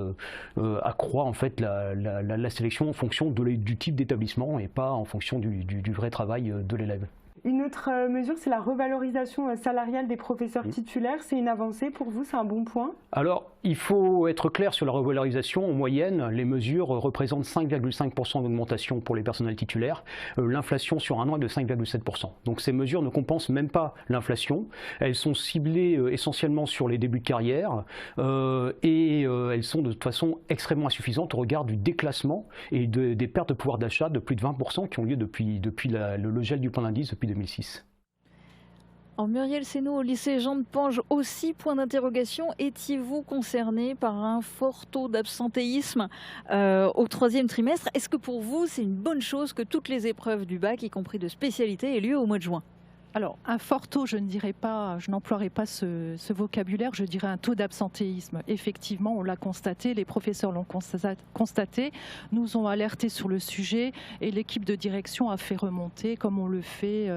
Speaker 4: accroît en fait, la sélection en fonction du type d'établissement et pas en fonction du vrai travail de l'élève.
Speaker 5: Une autre mesure, c'est la revalorisation salariale des professeurs titulaires. C'est une avancée pour vous, c'est un bon point?
Speaker 4: Alors, il faut être clair sur la revalorisation. En moyenne, les mesures représentent 5,5% d'augmentation pour les personnels titulaires. L'inflation sur un an est de 5,7%. Donc ces mesures ne compensent même pas l'inflation. Elles sont ciblées essentiellement sur les débuts de carrière et elles sont de toute façon extrêmement insuffisantes au regard du déclassement et des pertes de pouvoir d'achat de plus de 20% qui ont lieu depuis le gel du point d'indice depuis 2006.
Speaker 1: En Muriel Hénaud, au lycée Jean de Pange aussi, point d'interrogation, étiez-vous concerné par un fort taux d'absentéisme au troisième trimestre? Est-ce que pour vous, c'est une bonne chose que toutes les épreuves du bac, y compris de spécialité, aient lieu au mois de juin?
Speaker 2: Alors, un fort taux, je n'emploierai pas ce vocabulaire, je dirais un taux d'absentéisme. Effectivement, on l'a constaté, les professeurs l'ont constaté, nous ont alerté sur le sujet et l'équipe de direction a fait remonter, comme on le fait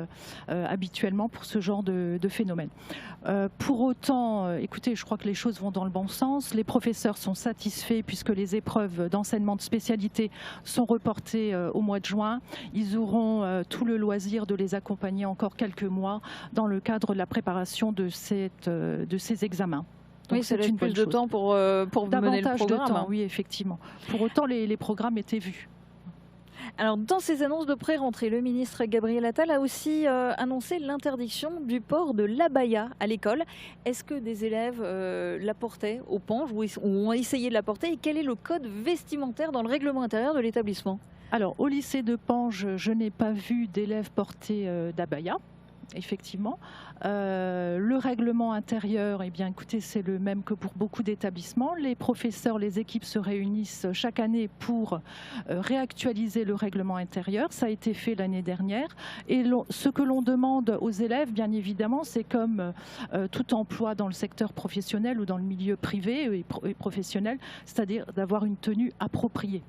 Speaker 2: habituellement pour ce genre de phénomène. Pour autant, écoutez, je crois que les choses vont dans le bon sens. Les professeurs sont satisfaits puisque les épreuves d'enseignement de spécialité sont reportées au mois de juin. Ils auront tout le loisir de les accompagner encore quelques mois dans le cadre de la préparation de ces examens. Donc
Speaker 1: oui, ça laisse
Speaker 2: une
Speaker 1: plus
Speaker 2: bonne
Speaker 1: de
Speaker 2: chose.
Speaker 1: temps pour mener le programme.
Speaker 2: De temps, oui, effectivement. Pour autant, les programmes étaient vus.
Speaker 1: Alors, dans ces annonces de pré-rentrée, le ministre Gabriel Attal a aussi annoncé l'interdiction du port de l'abaya à l'école. Est-ce que des élèves la portaient au Pange ou ont essayé de la porter? Et quel est le code vestimentaire dans le règlement intérieur de l'établissement?
Speaker 2: Alors, au lycée de Pange, je n'ai pas vu d'élèves porter d'abaya. Effectivement. Le règlement intérieur, eh bien, écoutez, c'est le même que pour beaucoup d'établissements. Les professeurs, les équipes se réunissent chaque année pour réactualiser le règlement intérieur. Ça a été fait l'année dernière. Et ce que l'on demande aux élèves, bien évidemment, c'est comme tout emploi dans le secteur professionnel ou dans le milieu privé et professionnel, c'est-à-dire d'avoir une tenue appropriée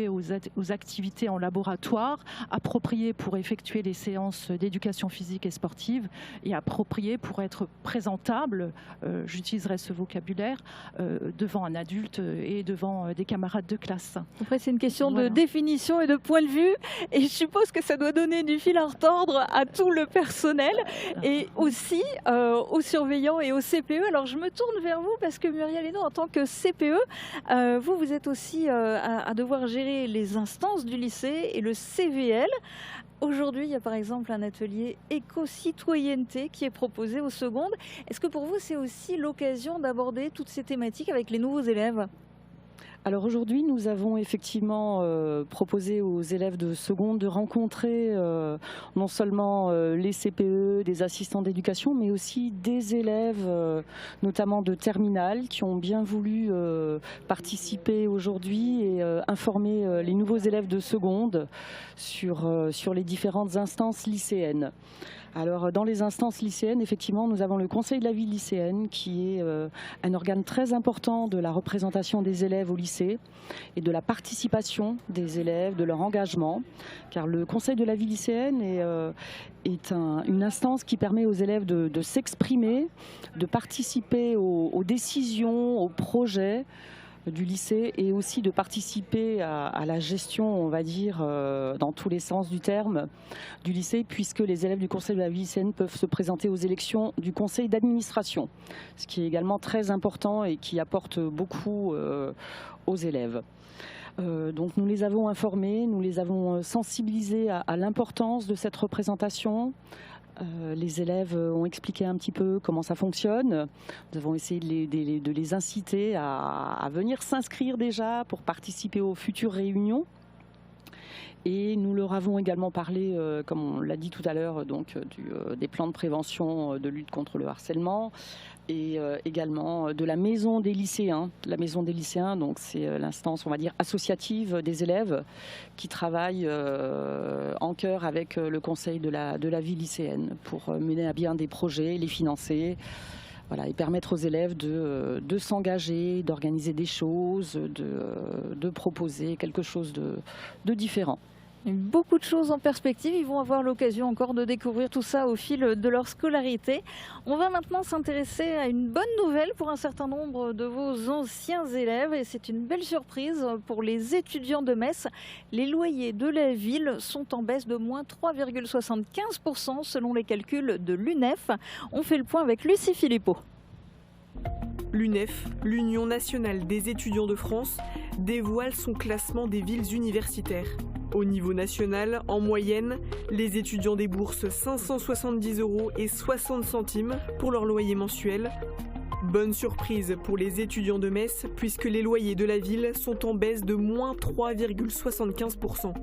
Speaker 2: aux activités en laboratoire, appropriées pour effectuer les séances d'éducation physique et sportive et appropriées pour être présentable, j'utiliserai ce vocabulaire, devant un adulte et devant des camarades de classe.
Speaker 1: Après, c'est une question de définition et de point de vue, et je suppose que ça doit donner du fil à retordre à tout le personnel et aussi aux surveillants et aux CPE. Alors, je me tourne vers vous parce que Muriel Hénaud, en tant que CPE, vous êtes aussi à devoir gérer les instances du lycée et le CVL. Aujourd'hui, il y a par exemple un atelier éco-citoyenneté qui est proposé aux secondes. Est-ce que pour vous, c'est aussi l'occasion d'aborder toutes ces thématiques avec les nouveaux élèves ?
Speaker 3: Alors aujourd'hui, nous avons effectivement proposé aux élèves de seconde de rencontrer non seulement les CPE, des assistants d'éducation, mais aussi des élèves, notamment de terminale, qui ont bien voulu participer aujourd'hui et informer les nouveaux élèves de seconde sur les différentes instances lycéennes. Alors, dans les instances lycéennes, effectivement, nous avons le Conseil de la vie lycéenne qui est un organe très important de la représentation des élèves au lycée et de la participation des élèves, de leur engagement. Car le Conseil de la vie lycéenne est une instance qui permet aux élèves de s'exprimer, de participer aux décisions, aux projets du lycée et aussi de participer à la gestion, on va dire, dans tous les sens du terme, du lycée, puisque les élèves du Conseil de la vie lycéenne peuvent se présenter aux élections du Conseil d'administration, ce qui est également très important et qui apporte beaucoup aux élèves. Donc nous les avons informés, nous les avons sensibilisés à l'importance de cette représentation. Les élèves ont expliqué un petit peu comment ça fonctionne. Nous avons essayé de les inciter à venir s'inscrire déjà pour participer aux futures réunions. Et nous leur avons également parlé, comme on l'a dit tout à l'heure, des plans de prévention de lutte contre le harcèlement et également de la maison des lycéens. La maison des lycéens, donc c'est l'instance, on va dire, associative des élèves qui travaille en chœur avec le conseil de la vie lycéenne pour mener à bien des projets, les financer. Voilà, et permettre aux élèves de s'engager, d'organiser des choses, de proposer quelque chose de différent.
Speaker 1: Beaucoup de choses en perspective, ils vont avoir l'occasion encore de découvrir tout ça au fil de leur scolarité. On va maintenant s'intéresser à une bonne nouvelle pour un certain nombre de vos anciens élèves et c'est une belle surprise pour les étudiants de Metz. Les loyers de la ville sont en baisse de moins 3,75% selon les calculs de l'UNEF. On fait le point avec Lucie Philippot.
Speaker 6: L'UNEF, l'Union nationale des étudiants de France, dévoile son classement des villes universitaires. Au niveau national, en moyenne, les étudiants déboursent 570 € et 60 centimes pour leur loyer mensuel. Bonne surprise pour les étudiants de Metz, puisque les loyers de la ville sont en baisse de moins 3,75%.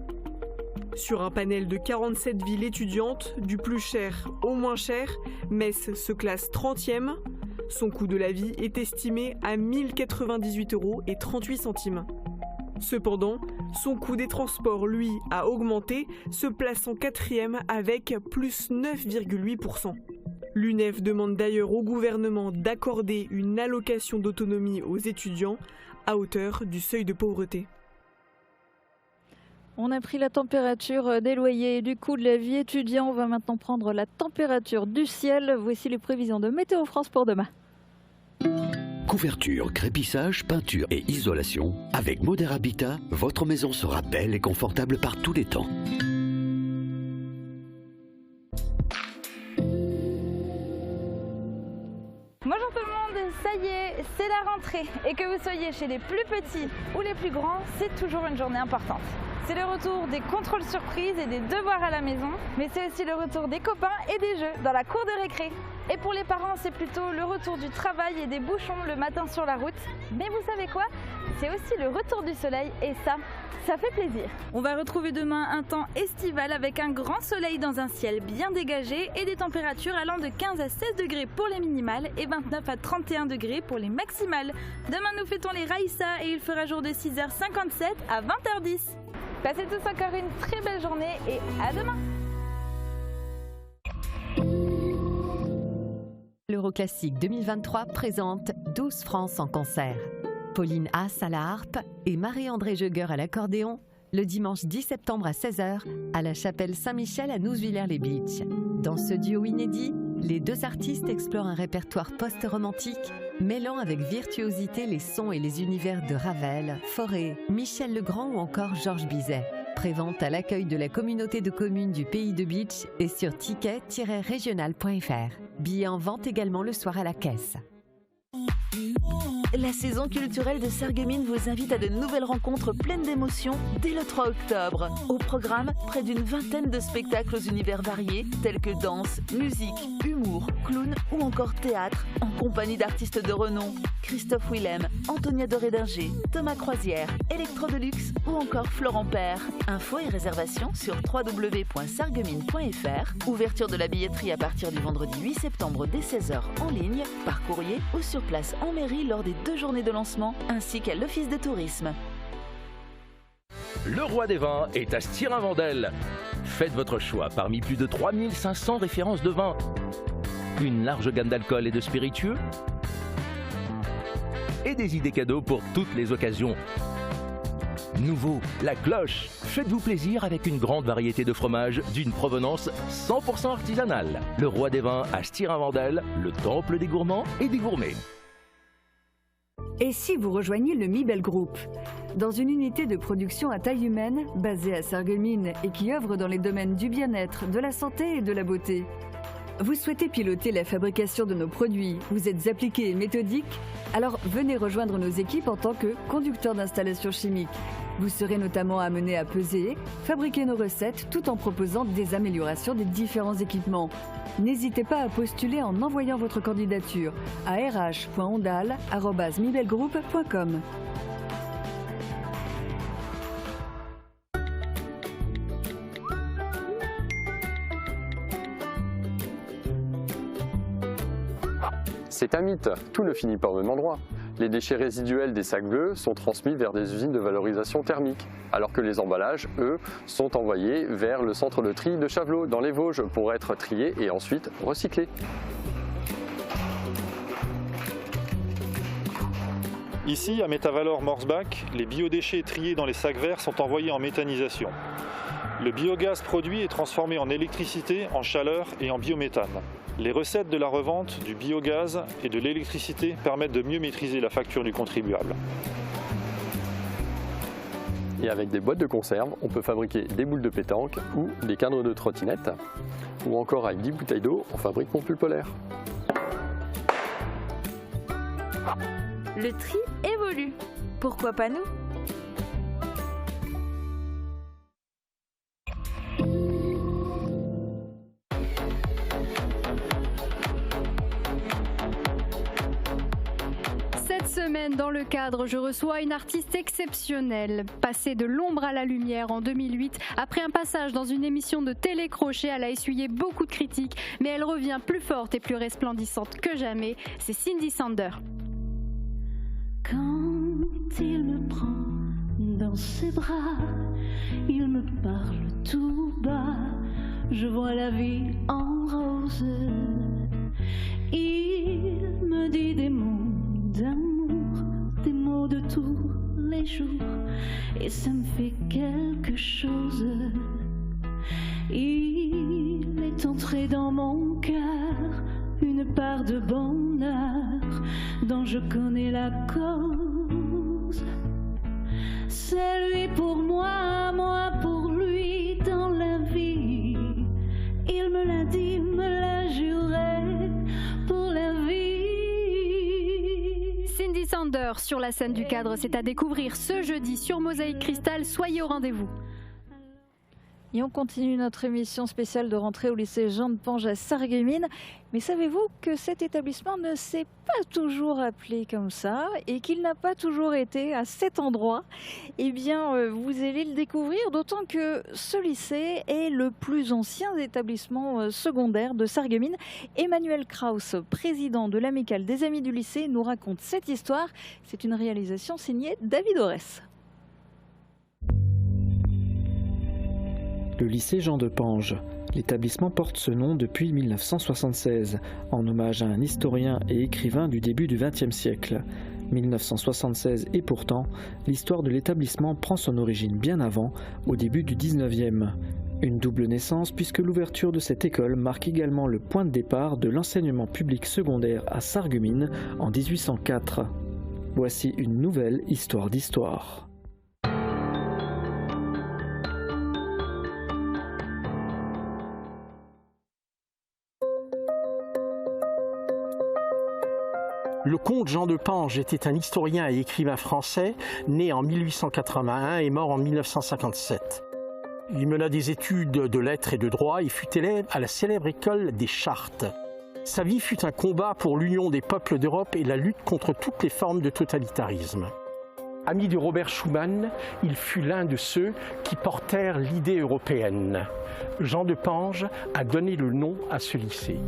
Speaker 6: Sur un panel de 47 villes étudiantes, du plus cher au moins cher, Metz se classe 30e. Son coût de la vie est estimé à 1 098 € et 38 centimes. Cependant, son coût des transports, lui, a augmenté, se plaçant 4e avec plus 9,8%. L'UNEF demande d'ailleurs au gouvernement d'accorder une allocation d'autonomie aux étudiants à hauteur du seuil de pauvreté.
Speaker 1: On a pris la température des loyers et du coût de la vie étudiant. On va maintenant prendre la température du ciel. Voici les prévisions de Météo France pour demain.
Speaker 8: Couverture, crépissage, peinture et isolation. Avec Moder Habitat, votre maison sera belle et confortable par tous les temps.
Speaker 1: Bonjour tout le monde, ça
Speaker 9: Et que vous soyez chez les plus petits ou les plus grands, c'est toujours une journée importante. C'est le retour des contrôles surprises et des devoirs à la maison, mais c'est aussi le retour des copains et des jeux dans la cour de récré. Et pour les parents, c'est plutôt le retour du travail et des bouchons le matin sur la route. Mais vous savez quoi? C'est aussi le retour du soleil et ça fait plaisir. On va retrouver demain un temps estival avec un grand soleil dans un ciel bien dégagé et des températures allant de 15 à 16 degrés pour les minimales et 29 à 31 degrés pour les maximales. Demain, nous fêtons les Raïssa et il fera jour de 6h57 à 20h10. Passez tous encore une très belle journée et à demain.
Speaker 10: L'Euroclassique 2023 présente 12 France en concert. Pauline Haas à la harpe et Marie-André Jeuger à l'accordéon, le dimanche 10 septembre à 16h à la chapelle Saint-Michel à Nouzvillers-les-Beach. Dans ce duo inédit, les deux artistes explorent un répertoire post-romantique, mêlant avec virtuosité les sons et les univers de Ravel, Fauré, Michel Legrand ou encore Georges Bizet. Prévente à l'accueil de la communauté de communes du Pays de Beach et sur ticket-régional.fr. Billets en vente également le soir à la caisse.
Speaker 13: La saison culturelle de Sarreguemines vous invite à de nouvelles rencontres pleines d'émotions dès le 3 octobre. Au programme, près d'une vingtaine de spectacles aux univers variés, tels que danse, musique, humour, clown ou encore théâtre, en compagnie d'artistes de renom. Christophe Willem, Antonia Doré-Dinger, Thomas Croisière, Electro Deluxe ou encore Florent Père. Infos et réservations sur www.sarreguemines.fr. Ouverture de la billetterie à partir du vendredi 8 septembre dès 16h en ligne, par courrier ou sur place en mairie lors des 2 journées de lancement, ainsi qu'à l'Office de tourisme.
Speaker 24: Le roi des vins est à Stirin-Vendel. Faites votre choix parmi plus de 3500 références de vins. Une large gamme d'alcool et de spiritueux. Et des idées cadeaux pour toutes les occasions. Nouveau, la cloche. Faites-vous plaisir avec une grande variété de fromages d'une provenance 100% artisanale. Le roi des vins à Stirin-Vendel, le temple des gourmands et des gourmets.
Speaker 25: Et si vous rejoignez le Mibel Group? Dans une unité de production à taille humaine, basée à Sarreguemines et qui œuvre dans les domaines du bien-être, de la santé et de la beauté. Vous souhaitez piloter la fabrication de nos produits? Vous êtes appliqué et méthodique? Alors venez rejoindre nos équipes en tant que conducteur d'installation chimique. Vous serez notamment amené à peser, fabriquer nos recettes tout en proposant des améliorations des différents équipements. N'hésitez pas à postuler en envoyant votre candidature à rh.ondal@mibelgroup.com.
Speaker 26: C'est un mythe, tout ne finit pas au même endroit. Les déchets résiduels des sacs bleus sont transmis vers des usines de valorisation thermique, alors que les emballages, eux, sont envoyés vers le centre de tri de Chavelot, dans les Vosges, pour être triés et ensuite recyclés.
Speaker 27: Ici, à Métavalor Morsbach, les biodéchets triés dans les sacs verts sont envoyés en méthanisation. Le biogaz produit est transformé en électricité, en chaleur et en biométhane. Les recettes de la revente du biogaz et de l'électricité permettent de mieux maîtriser la facture du contribuable.
Speaker 26: Et avec des boîtes de conserve, on peut fabriquer des boules de pétanque ou des cadres de trottinette. Ou encore avec 10 bouteilles d'eau, on fabrique mon pull polaire.
Speaker 13: Le tri évolue. Pourquoi pas nous ?
Speaker 1: Cette semaine, dans le cadre, je reçois une artiste exceptionnelle. Passée de l'ombre à la lumière en 2008, après un passage dans une émission de télé-crochet, elle a essuyé beaucoup de critiques, mais elle revient plus forte et plus resplendissante que jamais. C'est Cindy Sander.
Speaker 28: Quand il me prend dans ses bras, il me parle tout bas, je vois la vie en rose. Il me dit des mots d'amour, des mots de tous les jours, et ça me fait quelque chose. Il est entré dans mon cœur une part de bonheur dont je connais la cause. C'est lui pour moi, moi pour lui dans la vie. Il me l'a dit, me l'a juré pour la vie.
Speaker 1: Cindy Sander
Speaker 11: grandeur sur la scène du cadre. C'est à découvrir ce jeudi sur Mosaïque Cristal. Soyez au rendez-vous.
Speaker 1: Et on continue notre émission spéciale de rentrée au lycée Jean de Pange à Sarreguemines. Mais savez-vous que cet établissement ne s'est pas toujours appelé comme ça et qu'il n'a pas toujours été à cet endroit? Eh bien, vous allez le découvrir, d'autant que ce lycée est le plus ancien établissement secondaire de Sarreguemines. Emmanuel Kraus, président de l'Amicale des Amis du lycée, nous raconte cette histoire. C'est une réalisation signée David Aurès.
Speaker 12: Le lycée Jean de Pange. L'établissement porte ce nom depuis 1976, en hommage à un historien et écrivain du début du XXe siècle. 1976 et pourtant, l'histoire de l'établissement prend son origine bien avant, au début du XIXe. Une double naissance puisque l'ouverture de cette école marque également le point de départ de l'enseignement public secondaire à Sarreguemines en 1804. Voici une nouvelle histoire d'histoire.
Speaker 14: Le comte Jean de Pange était un historien et écrivain français, né en 1881 et mort en 1957. Il mena des études de lettres et de droit et fut élève à la célèbre école des Chartes. Sa vie fut un combat pour l'union des peuples d'Europe et la lutte contre toutes les formes de totalitarisme. Ami de Robert Schuman, il fut l'un de ceux qui portèrent l'idée européenne. Jean de Pange a donné le nom à ce lycée.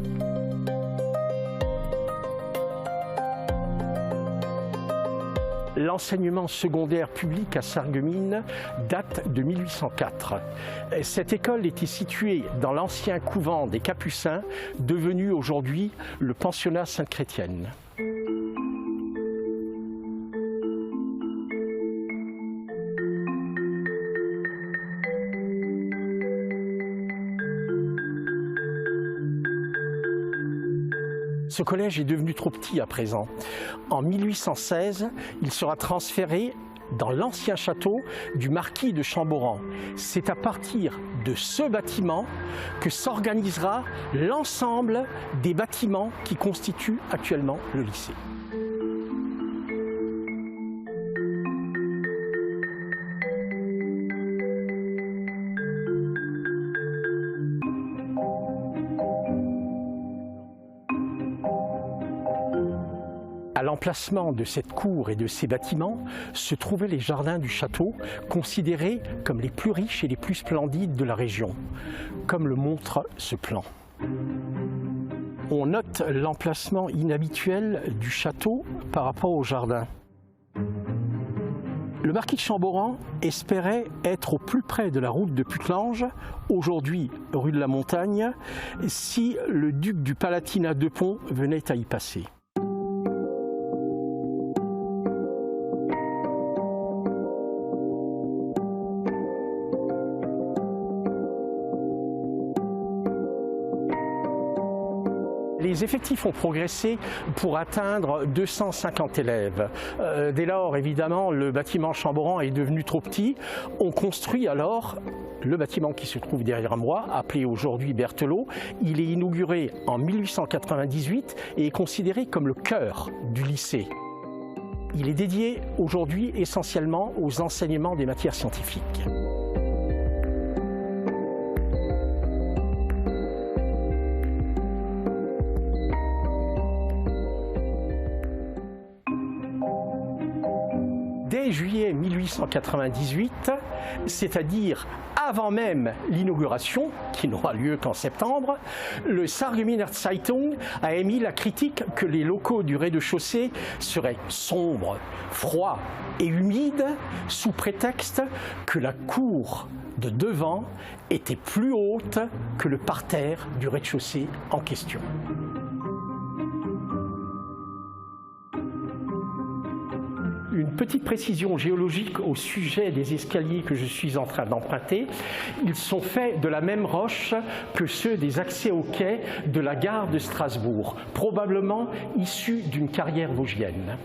Speaker 14: L'enseignement secondaire public à Sarreguemines date de 1804. Cette école était située dans l'ancien couvent des Capucins, devenu aujourd'hui le pensionnat Sainte-Chrétienne. Ce collège est devenu trop petit à présent. En 1816, il sera transféré dans l'ancien château du marquis de Chamboran. C'est à partir de ce bâtiment que s'organisera l'ensemble des bâtiments qui constituent actuellement le lycée. À l'emplacement de cette cour et de ces bâtiments se trouvaient les jardins du château, considérés comme les plus riches et les plus splendides de la région, comme le montre ce plan. On note l'emplacement inhabituel du château par rapport au jardin. Le marquis de Chamboran espérait être au plus près de la route de Putelange, aujourd'hui rue de la Montagne, si le duc du Palatinat de Pont venait à y passer. Les effectifs ont progressé pour atteindre 250 élèves. Dès lors, évidemment, le bâtiment Chamboran est devenu trop petit. On construit alors le bâtiment qui se trouve derrière moi, appelé aujourd'hui Berthelot. Il est inauguré en 1898 et est considéré comme le cœur du lycée. Il est dédié aujourd'hui essentiellement aux enseignements des matières scientifiques. Dès juillet 1898, c'est-à-dire avant même l'inauguration, qui n'aura lieu qu'en septembre, le Sarregueminer Zeitung a émis la critique que les locaux du rez-de-chaussée seraient sombres, froids et humides, sous prétexte que la cour de devant était plus haute que le parterre du rez-de-chaussée en question. Une petite précision géologique au sujet des escaliers que je suis en train d'emprunter. Ils sont faits de la même roche que ceux des accès au quai de la gare de Strasbourg, probablement issus d'une carrière vosgienne.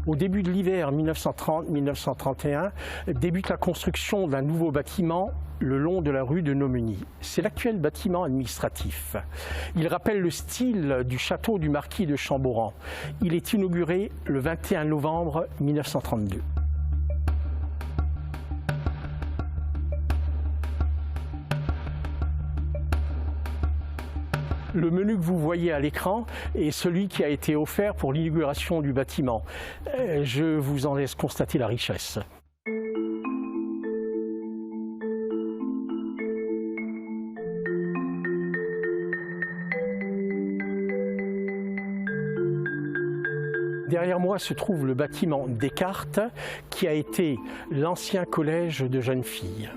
Speaker 14: Au début de l'hiver 1930-1931, débute la construction d'un nouveau bâtiment le long de la rue de Nomeny. C'est l'actuel bâtiment administratif. Il rappelle le style du château du marquis de Chamboran. Il est inauguré le 21 novembre 1932. Le menu que vous voyez à l'écran est celui qui a été offert pour l'inauguration du bâtiment. Je vous en laisse constater la richesse. Derrière moi se trouve le bâtiment Descartes, qui a été l'ancien collège de jeunes filles.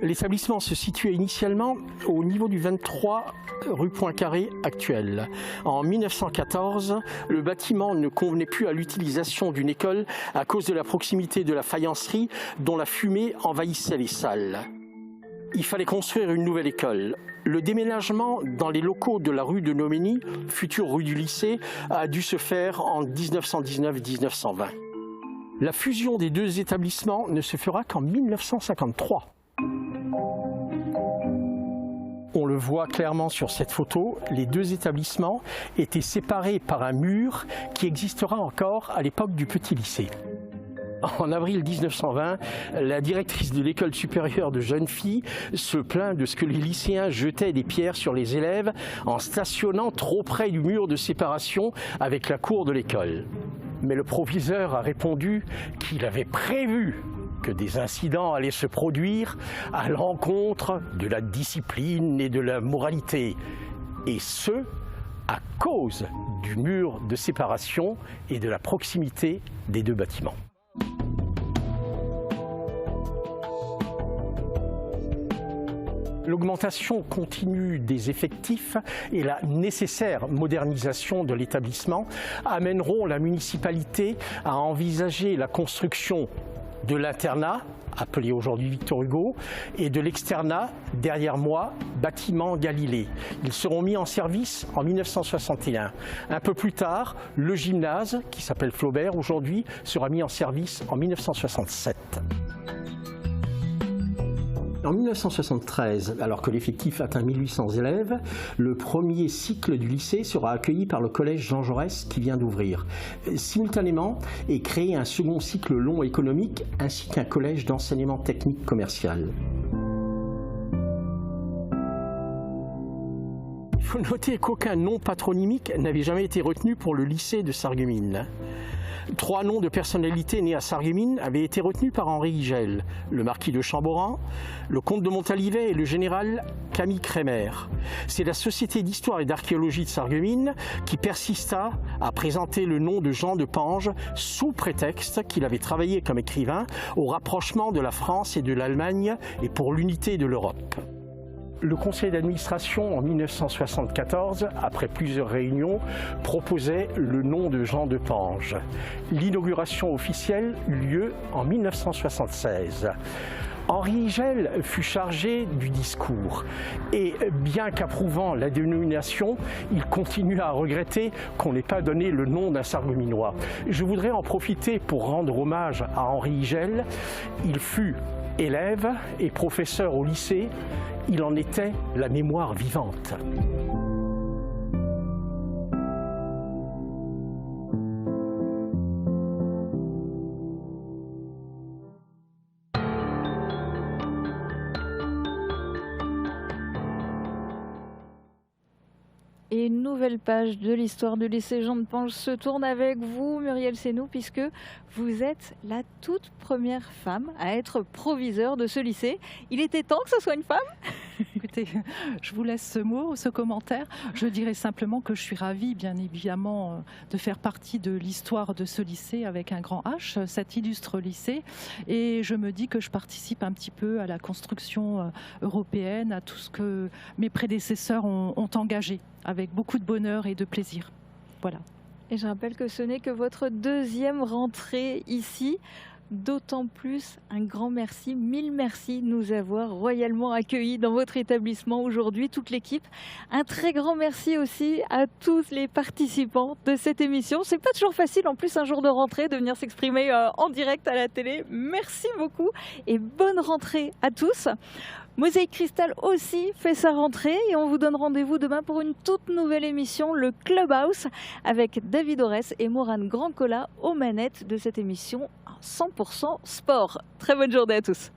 Speaker 14: L'établissement se situait initialement au niveau du 23 rue Poincaré actuel. En 1914, le bâtiment ne convenait plus à l'utilisation d'une école à cause de la proximité de la faïencerie dont la fumée envahissait les salles. Il fallait construire une nouvelle école. Le déménagement dans les locaux de la rue de Nomeny, future rue du lycée, a dû se faire en 1919-1920. La fusion des deux établissements ne se fera qu'en 1953. On le voit clairement sur cette photo, les deux établissements étaient séparés par un mur qui existera encore à l'époque du petit lycée. En avril 1920, la directrice de l'école supérieure de jeunes filles se plaint de ce que les lycéens jetaient des pierres sur les élèves en stationnant trop près du mur de séparation avec la cour de l'école. Mais le proviseur a répondu qu'il avait prévu que des incidents allaient se produire à l'encontre de la discipline et de la moralité, et ce, à cause du mur de séparation et de la proximité des deux bâtiments. L'augmentation continue des effectifs et la nécessaire modernisation de l'établissement amèneront la municipalité à envisager la construction de l'internat, appelé aujourd'hui Victor Hugo, et de l'externat, derrière moi, bâtiment Galilée. Ils seront mis en service en 1961. Un peu plus tard, le gymnase, qui s'appelle Flaubert aujourd'hui, sera mis en service en 1967. En 1973, alors que l'effectif atteint 1800 élèves, le premier cycle du lycée sera accueilli par le collège Jean Jaurès qui vient d'ouvrir. Simultanément est créé un second cycle long économique ainsi qu'un collège d'enseignement technique commercial. Il faut noter qu'aucun nom patronymique n'avait jamais été retenu pour le lycée de Sarreguemines. 3 noms de personnalités nées à Sarreguemines avaient été retenus par Henri Higel, le marquis de Chamboran, le comte de Montalivet et le général Camille Crémer. C'est la Société d'histoire et d'archéologie de Sarreguemines qui persista à présenter le nom de Jean de Pange sous prétexte qu'il avait travaillé comme écrivain au rapprochement de la France et de l'Allemagne et pour l'unité de l'Europe. Le conseil d'administration en 1974, après plusieurs réunions, proposait le nom de Jean de Pange. L'inauguration officielle eut lieu en 1976. Henri Higel fut chargé du discours et bien qu'approuvant la dénomination, il continua à regretter qu'on n'ait pas donné le nom d'un Sarregueminois. Je voudrais en profiter pour rendre hommage à Henri Higel. Il fut élève et professeur au lycée. Il en était la mémoire vivante.
Speaker 1: Et une nouvelle page de l'histoire du lycée Jean de Pange se tourne avec vous, Muriel Sénou, puisque vous êtes la toute première femme à être proviseure de ce lycée. Il était temps que ce soit une femme ?
Speaker 2: Écoutez, je vous laisse ce mot, ce commentaire. Je dirais simplement que je suis ravie, bien évidemment, de faire partie de l'histoire de ce lycée avec un grand H, cet illustre lycée. Et je me dis que je participe un petit peu à la construction européenne, à tout ce que mes prédécesseurs ont engagé, avec beaucoup de bonheur et de plaisir. Voilà.
Speaker 1: Et je rappelle que ce n'est que votre deuxième rentrée ici. d'autant plus un grand merci, 1000 merci de nous avoir royalement accueillis dans votre établissement aujourd'hui, toute l'équipe. Un très grand merci aussi à tous les participants de cette émission. C'est pas toujours facile, en plus un jour de rentrée, de venir s'exprimer en direct à la télé. Merci beaucoup et bonne rentrée à tous. Mosaïque Cristal aussi fait sa rentrée et on vous donne rendez-vous demain pour une toute nouvelle émission, le Clubhouse, avec David Orès et Morane Grandcola aux manettes de cette émission 100% sport. Très bonne journée à tous.